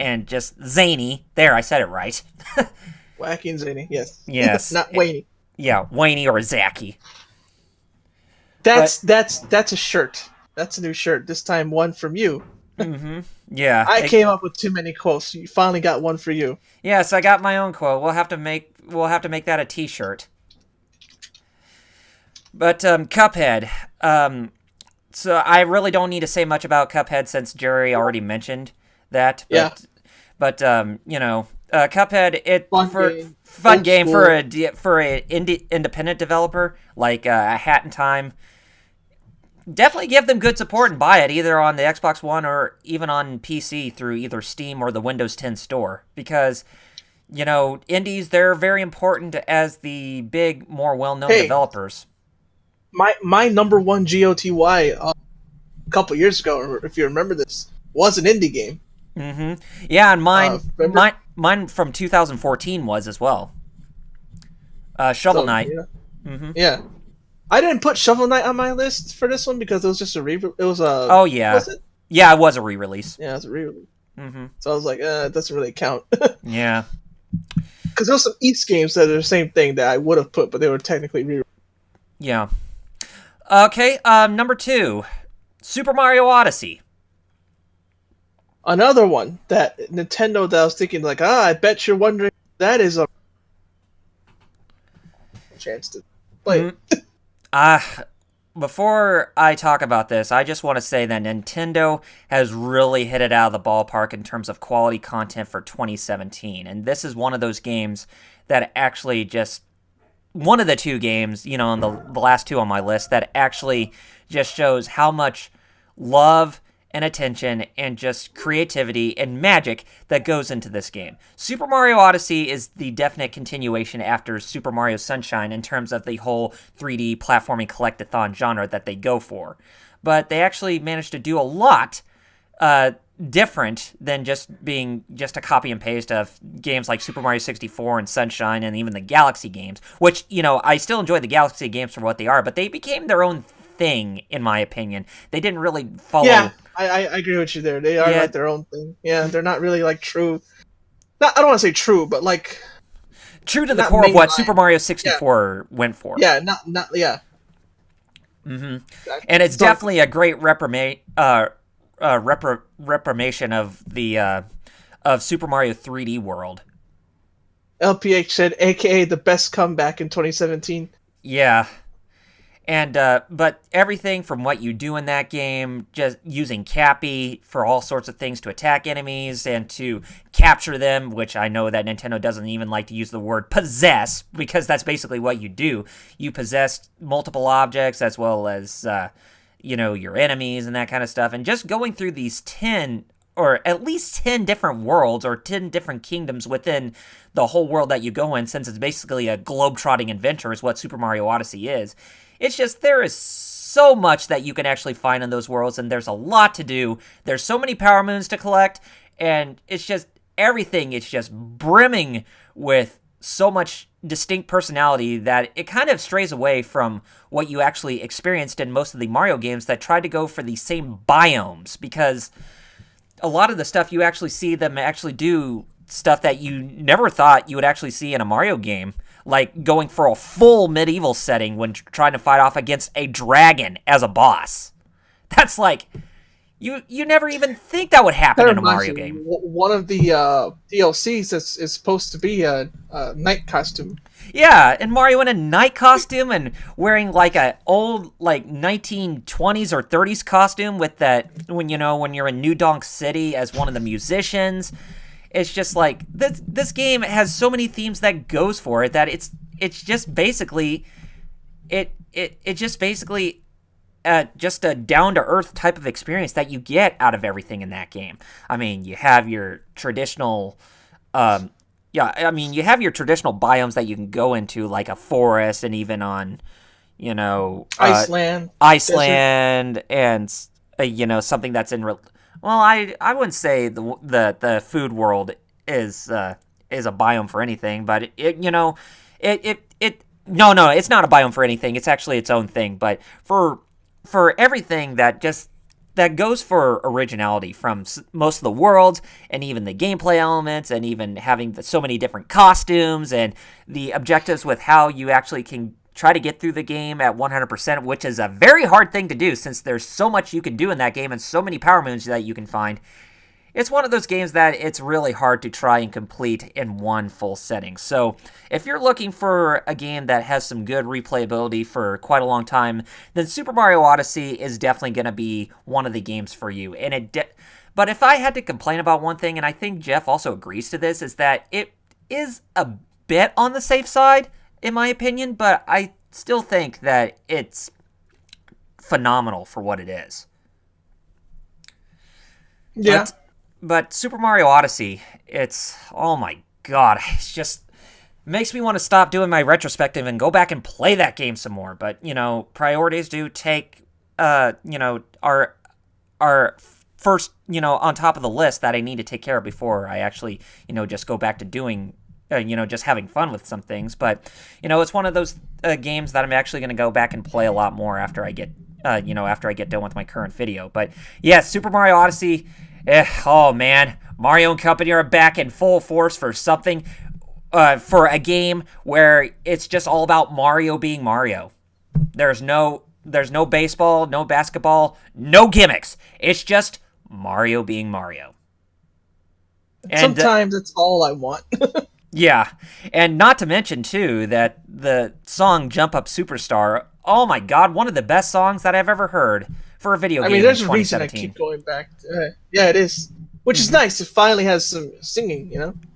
And just zany. There, I said it right. Wacky and zany, yes. Yes. Not Wayne. Yeah, Wayne or Zacky. That's a shirt. That's a new shirt. This time one from you. Mm-hmm. Yeah. I came up with too many quotes. You finally got one for you. Yes, I got my own quote. We'll have to make that a t-shirt. But Cuphead. So I really don't need to say much about Cuphead since Jerry already mentioned that. But Cuphead, fun game for a independent developer like Hat in Time. Definitely give them good support and buy it either on the Xbox One or even on PC through either Steam or the Windows 10 store, because indies, they're very important as the big, more well-known developers. My number one GOTY a couple years ago, if you remember this, was an indie game. Mm-hmm. Yeah, and mine from 2014 was as well. Shovel Knight. Yeah. Mm-hmm. Yeah. I didn't put Shovel Knight on my list for this one because it was just it was a... Oh, yeah. Was it? Yeah, it was a re-release. Yeah, it was a re-release. Mm-hmm. So I was like, it doesn't really count. Yeah. Because there was some East games that are the same thing that I would have put, but they were technically re-released. Yeah. Okay, number 2. Super Mario Odyssey. Another one that Nintendo that I was thinking like, I bet you're wondering that is a chance to play. Before I talk about this, I just want to say that Nintendo has really hit it out of the ballpark in terms of quality content for 2017. And this is one of those games that actually just... One of the two games, the last two on my list, that actually just shows how much love and attention and just creativity and magic that goes into this game. Super Mario Odyssey is the definite continuation after Super Mario Sunshine in terms of the whole 3D platforming collectathon genre that they go for. But they actually managed to do a lot different than just being just a copy and paste of games like Super Mario 64 and Sunshine and even the Galaxy games, which, I still enjoy the Galaxy games for what they are, but they became their own thing, in my opinion. They didn't really follow... Yeah, I agree with you there. They are like their own thing. Yeah, they're not really like true... I don't want to say true, but like... True to the core of what Super Mario 64 went for. Yeah, not yeah. Mm-hmm. And it's definitely a great reprimation of the of Super Mario 3D World. LPH said, AKA the best comeback in 2017. Yeah. And, but everything from what you do in that game, just using Cappy for all sorts of things to attack enemies and to capture them, which I know that Nintendo doesn't even like to use the word possess, because that's basically what you do. You possess multiple objects as well as, your enemies and that kind of stuff. And just going through these 10, or at least 10 different worlds or 10 different kingdoms within the whole world that you go in, since it's basically a globe-trotting adventure is what Super Mario Odyssey is. It's just, there is so much that you can actually find in those worlds, and there's a lot to do. There's so many Power Moons to collect, and it's just, everything is just brimming with so much distinct personality that it kind of strays away from what you actually experienced in most of the Mario games that tried to go for the same biomes, because a lot of the stuff you actually see them actually do stuff that you never thought you would actually see in a Mario game. Like going for a full medieval setting when trying to fight off against a dragon as a boss. That's like, You never even think that would happen in a Mario game. One of the DLCs is supposed to be a night costume. Yeah, and Mario in a night costume and wearing like a old 1920s or 30s costume with that when you're in New Donk City as one of the musicians. It's just like this game has so many themes that goes for it that it's just basically just a down-to-earth type of experience that you get out of everything in that game. I mean, you have your traditional you have your traditional biomes that you can go into, like a forest, and even on, Iceland, and something that's in. Well, I wouldn't say the food world is a biome for anything, but no, it's not a biome for anything. It's actually its own thing. But for everything that goes for originality, from most of the worlds and even the gameplay elements and even having so many different costumes and the objectives with how you actually can try to get through the game at 100%, which is a very hard thing to do since there's so much you can do in that game and so many power moons that you can find. It's one of those games that it's really hard to try and complete in one full setting. So if you're looking for a game that has some good replayability for quite a long time, then Super Mario Odyssey is definitely going to be one of the games for you. But if I had to complain about one thing, and I think Jeff also agrees to this, is that it is a bit on the safe side, in my opinion, but I still think that it's phenomenal for what it is. Yeah. But Super Mario Odyssey, oh my god, it's just makes me want to stop doing my retrospective and go back and play that game some more. But, priorities do take, our first, on top of the list that I need to take care of before I actually, just go back to doing, just having fun with some things. But, it's one of those games that I'm actually going to go back and play a lot more after I get, done with my current video. But, yeah, Super Mario Odyssey. Oh man, Mario and company are back in full force for something, for a game where it's just all about Mario being Mario. There's no baseball, no basketball, no gimmicks. It's just Mario being Mario. And sometimes it's all I want. Yeah, and not to mention too that the song "Jump Up Superstar." Oh my God, one of the best songs that I've ever heard for a video game. I mean, there's in a reason I 2017. keep going back. Yeah, it is. Which is nice. It finally has some singing,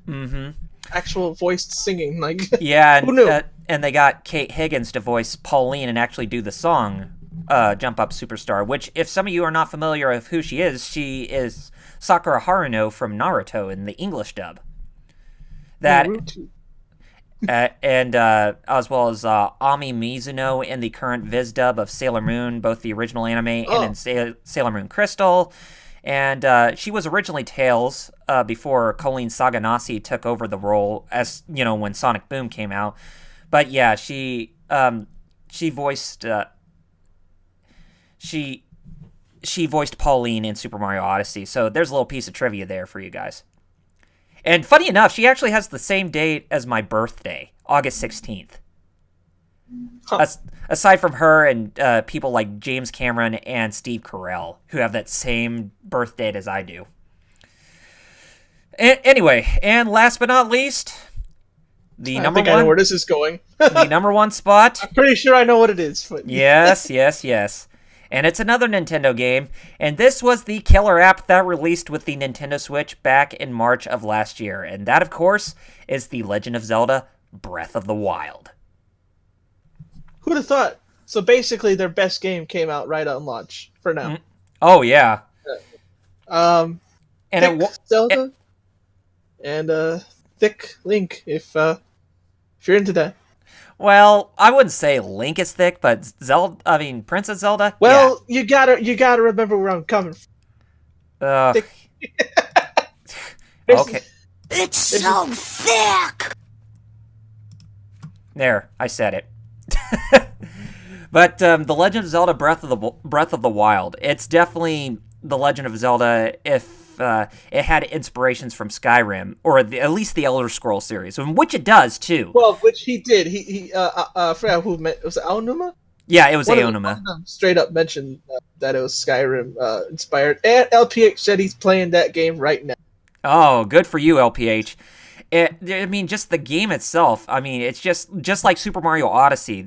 Mm-hmm. Actual voiced singing. Yeah, who knew? And they got Kate Higgins to voice Pauline and actually do the song "Jump Up Superstar." Which, if some of you are not familiar with who she is Sakura Haruno from Naruto in the English dub. That. And as well as Ami Mizuno in the current Viz dub of Sailor Moon, both the original anime and in Sailor Moon Crystal. And she was originally Tails before Colleen Saganasi took over the role as, when Sonic Boom came out. But yeah, she voiced she voiced Pauline in Super Mario Odyssey. So there's a little piece of trivia there for you guys. And funny enough, she actually has the same date as my birthday, August 16th. Huh. Aside from her and people like James Cameron and Steve Carell, who have that same birth date as I do. Anyway, and last but not least, I think I know where this is going. The number one spot. I'm pretty sure I know what it is. But... Yes. And it's another Nintendo game, and this was the killer app that released with the Nintendo Switch back in March of last year, and that, of course, is The Legend of Zelda Breath of the Wild. Who'd have thought? So basically, their best game came out right on launch, for now. Mm-hmm. Oh, yeah. And Zelda and thick Link, if you're into that. Well, I wouldn't say Link is thick, but Princess Zelda. Well, yeah. you gotta remember where I'm coming from. Okay. It's so thick. There, I said it. But The Legend of Zelda: Breath of the Wild. It's definitely The Legend of Zelda if it had inspirations from Skyrim, or at least the Elder Scrolls series, which it does too. Well, which he did. He I forgot who was it, Aonuma? Yeah, it was One Aonuma. of them straight up mentioned that it was Skyrim inspired, and LPH said he's playing that game right now. Oh, good for you, LPH. I mean, just the game itself. I mean, it's just like Super Mario Odyssey.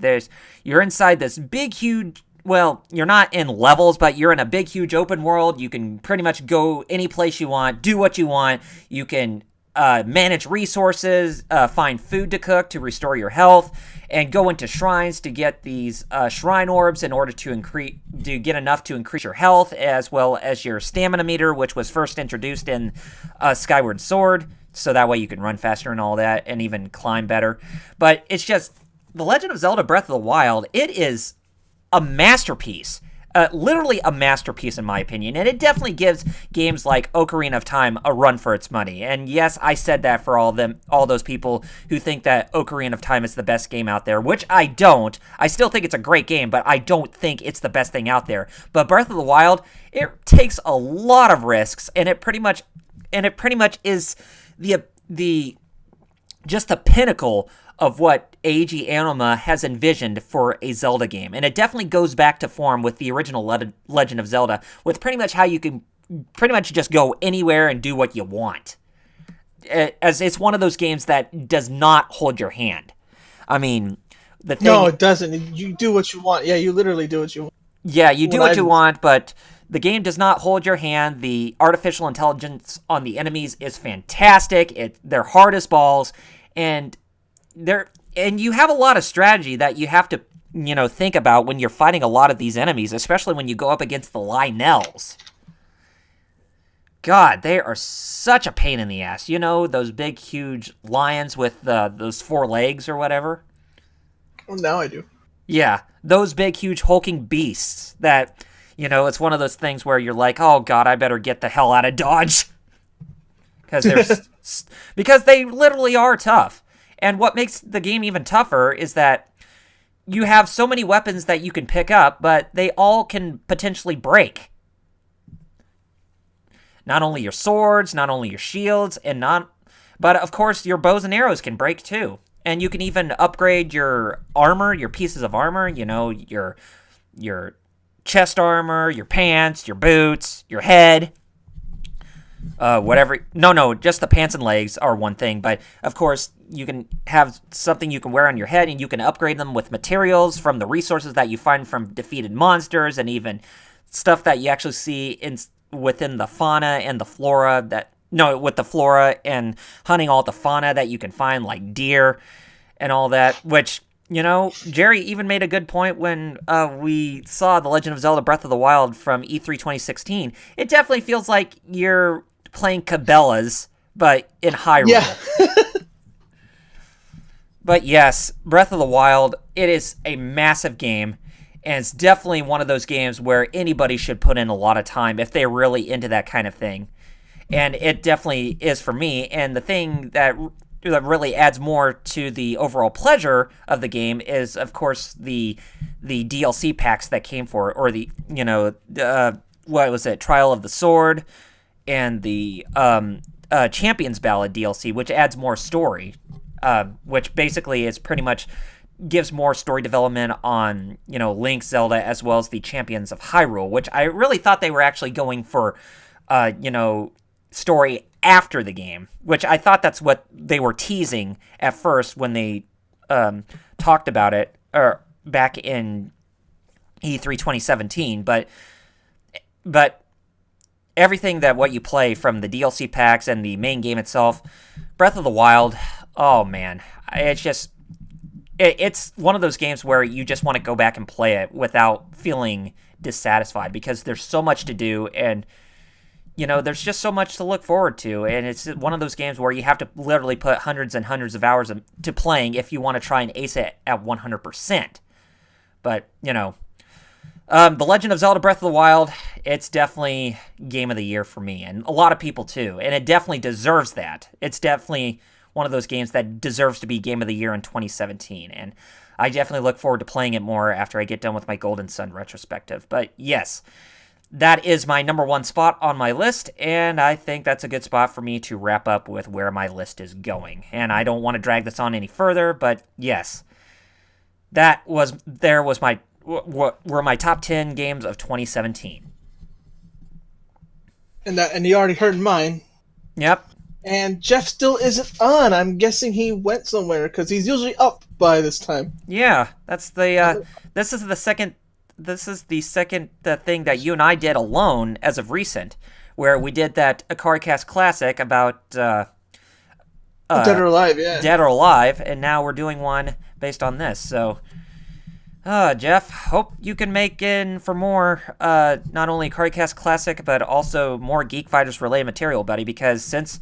You're inside this big, huge. Well, you're not in levels, but you're in a big, huge open world. You can pretty much go any place you want, do what you want. You can manage resources, find food to cook to restore your health, and go into shrines to get these shrine orbs in order to get enough to increase your health, as well as your stamina meter, which was first introduced in Skyward Sword. So that way you can run faster and all that, and even climb better. But it's just, The Legend of Zelda Breath of the Wild, it is a masterpiece. Literally a masterpiece in my opinion. And it definitely gives games like Ocarina of Time a run for its money. And yes, I said that for all those people who think that Ocarina of Time is the best game out there, which I don't. I still think it's a great game, but I don't think it's the best thing out there. But Breath of the Wild, it takes a lot of risks, and it pretty much is the pinnacle of what Eiji Aonuma has envisioned for a Zelda game. And it definitely goes back to form with the original Legend of Zelda, with pretty much how you can pretty much just go anywhere and do what you want. As it's one of those games that does not hold your hand. I mean, the thing... No, it doesn't. You do what you want. Yeah, you literally do what you want. Yeah, you do what you want, but the game does not hold your hand. The artificial intelligence on the enemies is fantastic. They're hard as balls, and you have a lot of strategy that you have to, think about when you're fighting a lot of these enemies, especially when you go up against the Lynels. God, they are such a pain in the ass. Those big, huge lions with those 4 legs or whatever? Well, now I do. Yeah, those big, huge, hulking beasts that, it's one of those things where you're like, oh, God, I better get the hell out of Dodge. Because they literally are tough. And what makes the game even tougher is that you have so many weapons that you can pick up, but they all can potentially break. Not only your swords, not only your shields, but of course your bows and arrows can break too. And you can even upgrade your armor, your pieces of armor, your chest armor, your pants, your boots, your head. Whatever. No, just the pants and legs are one thing, but of course you can have something you can wear on your head, and you can upgrade them with materials from the resources that you find from defeated monsters, and even stuff that you actually see within the fauna and the flora with the flora and hunting all the fauna that you can find, like deer and all that, which, Jerry even made a good point when we saw The Legend of Zelda Breath of the Wild from E3 2016. It definitely feels like you're playing Cabela's, but in Hyrule. Yeah. But yes, Breath of the Wild, it is a massive game, and it's definitely one of those games where anybody should put in a lot of time if they're really into that kind of thing. And it definitely is for me, and the thing that really adds more to the overall pleasure of the game is, of course, the DLC packs that came for it, or what was it, Trial of the Sword, and the Champion's Ballad DLC, which adds more story, which basically is pretty much gives more story development on, Link, Zelda, as well as the Champions of Hyrule, which I really thought they were actually going for, story after the game, which I thought that's what they were teasing at first when they talked about it, or back in E3 2017, but everything what you play from the DLC packs and the main game itself, Breath of the Wild, oh man, it's one of those games where you just want to go back and play it without feeling dissatisfied, because there's so much to do, and there's just so much to look forward to, and it's one of those games where you have to literally put hundreds and hundreds of hours to playing if you want to try and ace it at 100%. But, The Legend of Zelda Breath of the Wild, it's definitely Game of the Year for me, and a lot of people too, and it definitely deserves that. It's definitely one of those games that deserves to be Game of the Year in 2017, and I definitely look forward to playing it more after I get done with my Golden Sun retrospective. But yes, that is my number 1 spot on my list, and I think that's a good spot for me to wrap up with where my list is going. And I don't want to drag this on any further, but yes, that was what were my top 10 games of 2017. And you already heard mine. Yep. And Jeff still isn't on. I'm guessing he went somewhere because he's usually up by this time. Yeah, that's the. This is the second. This is the second thing that you and I did alone as of recent, where we did that Ikaricast classic about Dead or Alive, yeah. Dead or Alive, and now we're doing one based on this. So, Jeff, hope you can make in for more, not only Ikaricast classic, but also more Geek Fighters related material, buddy. Because since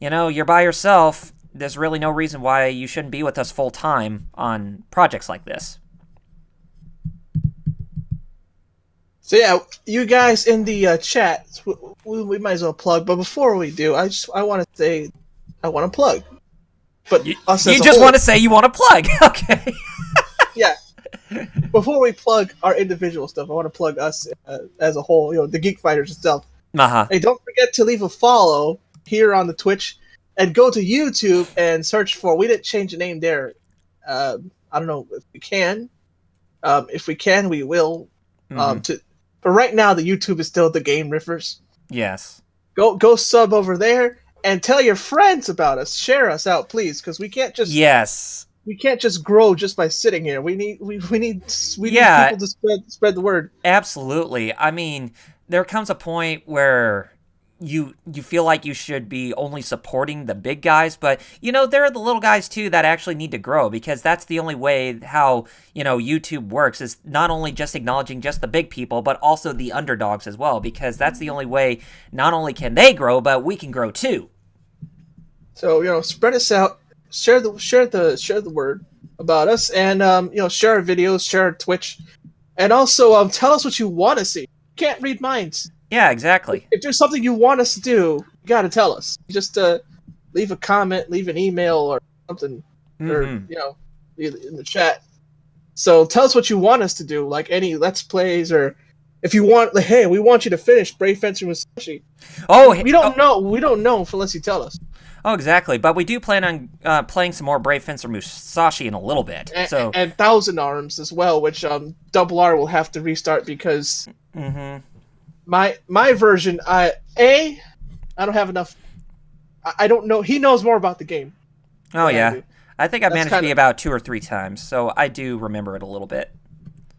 you're by yourself, there's really no reason why you shouldn't be with us full time on projects like this. So yeah, you guys in the chat, we might as well plug. But before we do, I want to say, I want to plug. But you just want to say you want to plug, okay? Yeah. Before we plug our individual stuff, I want to plug us as a whole. The Geek Fighters itself. Hey, don't forget to leave a follow here on the Twitch, and go to YouTube and search for. We didn't change the name there. I don't know if we can. If we can, we will. But right now, the YouTube is still the Game Riffers. Yes. Go sub over there and tell your friends about us. Share us out, please, because we can't just. Yes. We can't just grow just by sitting here. We need people to spread the word. Absolutely. I mean, there comes a point where you feel like you should be only supporting the big guys, but there are the little guys too that actually need to grow, because that's the only way how YouTube works, is not only just acknowledging just the big people, but also the underdogs as well, because that's the only way not only can they grow, but we can grow too. So spread us out, share the word about us, and share our videos, share our Twitch, and also tell us what you want to see. You can't read minds. Yeah, exactly. If there's something you want us to do, you got to tell us. Just leave a comment, leave an email or something, or in the chat. So tell us what you want us to do, like any Let's Plays, or if you want, like, hey, we want you to finish Brave Fencer Musashi. We don't know. We don't know unless you tell us. Oh, exactly. But we do plan on playing some more Brave Fencer Musashi in a little bit. And Thousand Arms as well, which Double R will have to restart because. My version, I don't have enough. I don't know. He knows more about the game. Oh yeah, I think I managed to be about 2 or 3 times, so I do remember it a little bit.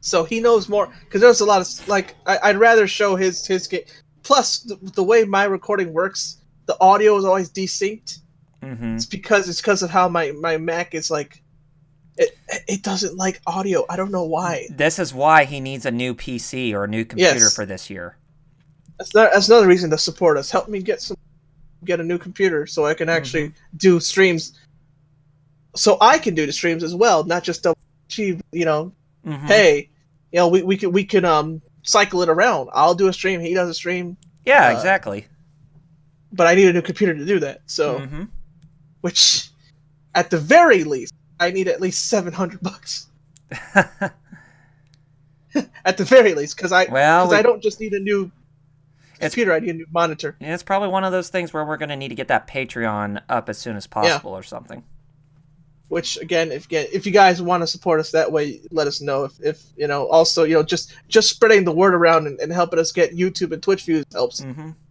So he knows more, because there's a lot of I'd rather show his game. Plus, the way my recording works, the audio is always desynced. It's because of how my Mac is like. It doesn't like audio. I don't know why. This is why he needs a new PC or a new computer for this year. That's another reason to support us. Help me get a new computer so I can actually do streams. So I can do the streams as well, not just achieve. Hey, we can cycle it around. I'll do a stream. He does a stream. Yeah, exactly. But I need a new computer to do that. So, which, at the very least, I need at least $700. At the very least, because I don't just need a new computer, I need a new monitor. It's probably one of those things where we're going to need to get that Patreon up as soon as possible or something. Which, again, if you guys want to support us that way, let us know. If also, just spreading the word around and helping us get YouTube and Twitch views helps.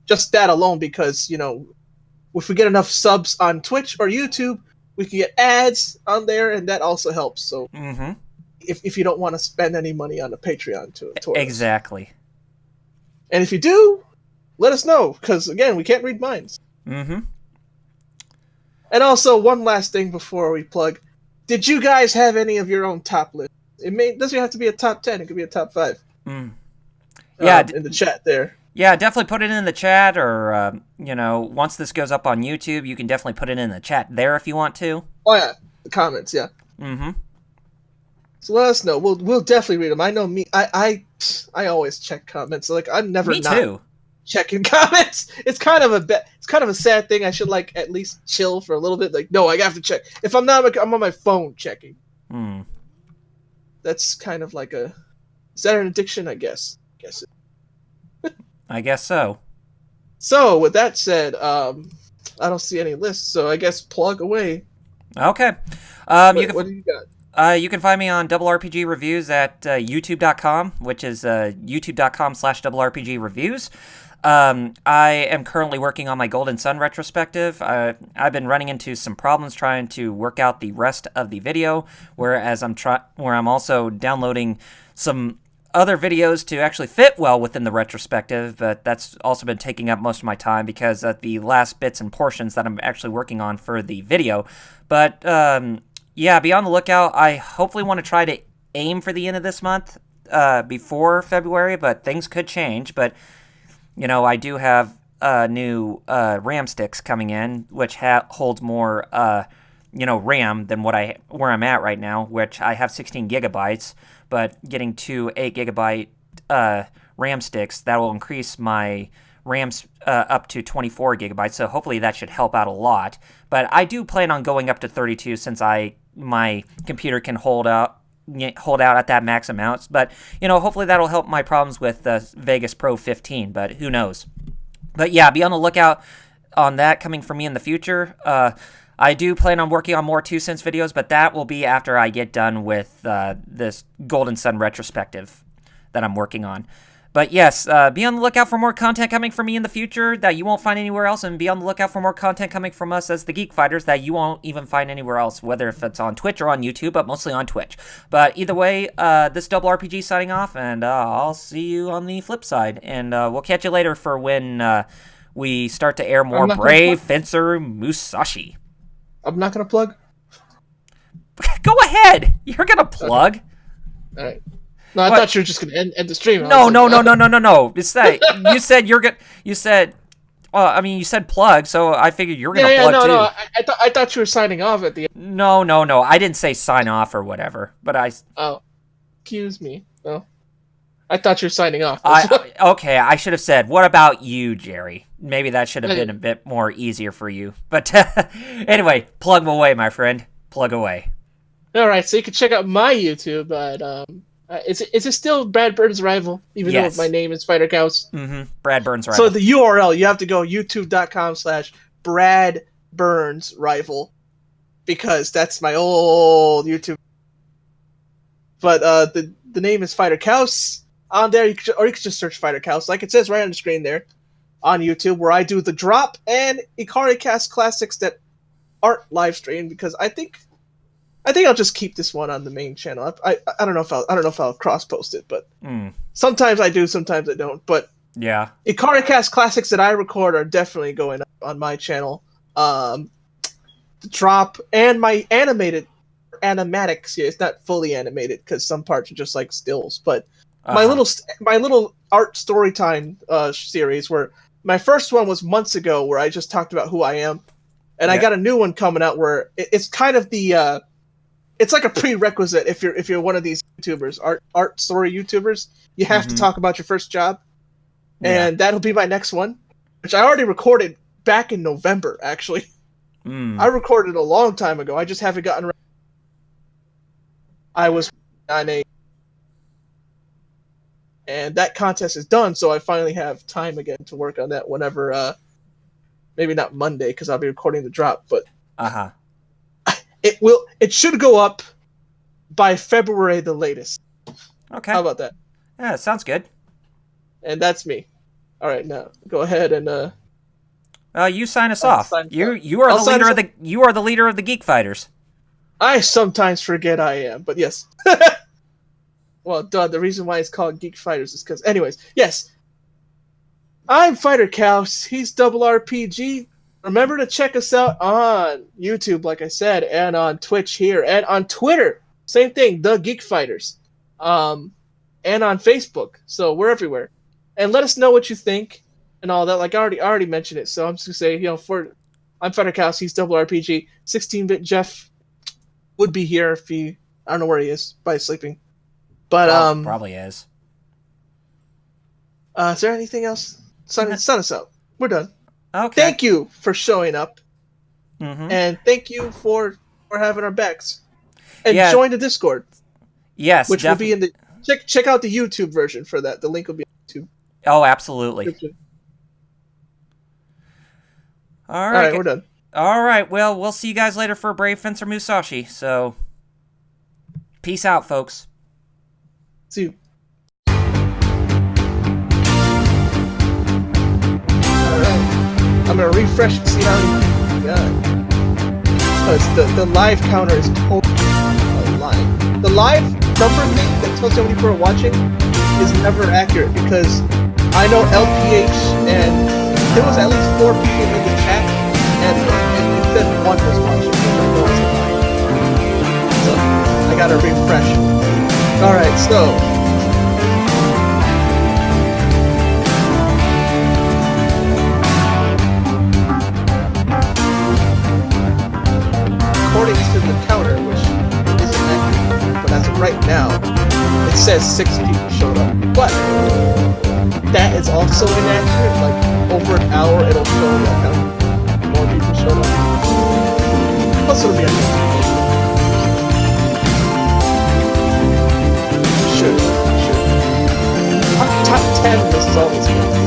Just that alone, because, if we get enough subs on Twitch or YouTube, we can get ads on there, and that also helps. So, if you don't want to spend any money on the Patreon to exactly. And if you do, let us know, because, again, we can't read minds. And also, one last thing before we plug. Did you guys have any of your own top list? It doesn't have to be a top 10. It could be a top 5. Yeah. In the chat there. Yeah, definitely put it in the chat, or, once this goes up on YouTube, you can definitely put it in the chat there if you want to. Oh, yeah. The comments, yeah. So let us know. We'll definitely read them. I know me. I always check comments. Like, I'm never too. Checking comments. It's kind of a sad thing. I should at least chill for a little bit. Like, no, I have to check. If I'm not, I'm on my phone checking. That's kind of like is that an addiction? I guess. I guess so. So with that said, I don't see any lists. So I guess plug away. Okay. What do you got? You can find me on Double RPG Reviews at youtube.com, which is youtube.com/Double RPG Reviews. I am currently working on my Golden Sun retrospective. I've been running into some problems trying to work out the rest of the video, where I'm also downloading some other videos to actually fit well within the retrospective, but that's also been taking up most of my time because of the last bits and portions that I'm actually working on for the video. But yeah, be on the lookout. I hopefully want to try to aim for the end of this month before February, but things could change. But I do have new RAM sticks coming in, which holds more RAM than where I'm at right now, which I have 16 gigabytes. But getting 2 8 gigabyte RAM sticks, that will increase my RAMs up to 24 gigabytes. So hopefully that should help out a lot. But I do plan on going up to 32 since my computer can hold out at that max amount. But hopefully that'll help my problems with Vegas Pro 15. But who knows? But yeah, be on the lookout on that coming from me in the future. I do plan on working on more 2 cents videos, but that will be after I get done with this Golden Sun retrospective that I'm working on. But yes, be on the lookout for more content coming from me in the future that you won't find anywhere else, and be on the lookout for more content coming from us as the Geek Fighters that you won't even find anywhere else, whether if it's on Twitch or on YouTube, but mostly on Twitch. But either way, this Double RPG signing off, and I'll see you on the flip side. And we'll catch you later for when we start to air more Brave Fencer Musashi. I'm not going to plug? Go ahead! You're going to plug. All right. No, I thought you were just going to end the stream. No. You said you're going to... You said... you said plug, so I figured you were going to plug too. No. I thought you were signing off at the end. No. I didn't say sign off or whatever, but I... Oh. Excuse me. No. I thought you were signing off. Okay, I should have said, what about you, Jerry? Maybe that should have been a bit more easier for you. But anyway, plug away, my friend. Plug away. All right, so you can check out my YouTube, but is it still Brad Burns' Rival? Even though my name is FighterXaos? Mm-hmm. Brad Burns' Rival. So the URL, you have to go youtube.com/Brad Burns Rival, because that's my old YouTube. But the name is FighterXaos. On there, you can just search FighterXaos, like it says right on the screen there, on YouTube, where I do the drop and Ikaricast classics that aren't live streamed, because I think I'll just keep this one on the main channel. I don't know if I'll cross post it, but sometimes I do, sometimes I don't. But yeah, Ikaricast classics that I record are definitely going up on my channel. The drop and my animatic series. It's not fully animated because some parts are just like stills, but my little art story time series, where my first one was months ago, where I just talked about who I am, and I got a new one coming out where it's kind of the it's like a prerequisite if you're one of these YouTubers, art story YouTubers. You have to talk about your first job, and that'll be my next one, which I already recorded back in November. Actually, I recorded a long time ago. I just haven't gotten around. I was on and that contest is done, so I finally have time again to work on that whenever, maybe not Monday, because I'll be recording the drop, but it should go up by February the latest. Okay. How about that? Yeah, sounds good. And that's me. All right, now go ahead and you sign us off. You are the leader of the Geek Fighters. I sometimes forget I am, but yes. Well, the reason why it's called Geek Fighters is because... Anyways, yes. I'm FighterXaos. He's Double RPG. Remember to check us out on YouTube, like I said, and on Twitch here, and on Twitter. Same thing, The Geek Fighters. And on Facebook. So we're everywhere. And let us know what you think and all that. Like, I already mentioned it, so I'm just going to say, I'm FighterXaos. He's Double RPG. 16-bit Jeff would be here if I don't know where he is, probably sleeping. But probably is. Is there anything else? Sun us out. We're done. Okay. Thank you for showing up, and thank you for having our backs. And join the Discord. Yes, which will be in the check out the YouTube version for that. The link will be on YouTube. Oh, absolutely. All right, we're done. All right, well, we'll see you guys later for Brave Fencer Musashi. So, Peace out, folks. See you. Alright. I'm gonna refresh and see how many we got. Because the live counter is totally lying. The live number thing that tells you how many people are watching is never accurate because I know LPH and there was at least 4 people in the chat and it said 1 was watching. So I gotta refresh. Alright, so according to the counter, which isn't accurate, but as of right now, it says 6 people showed up. But that is also inaccurate. Like over an hour, it'll show like how more people showed up. Plus, it'll be should. Top 10 results.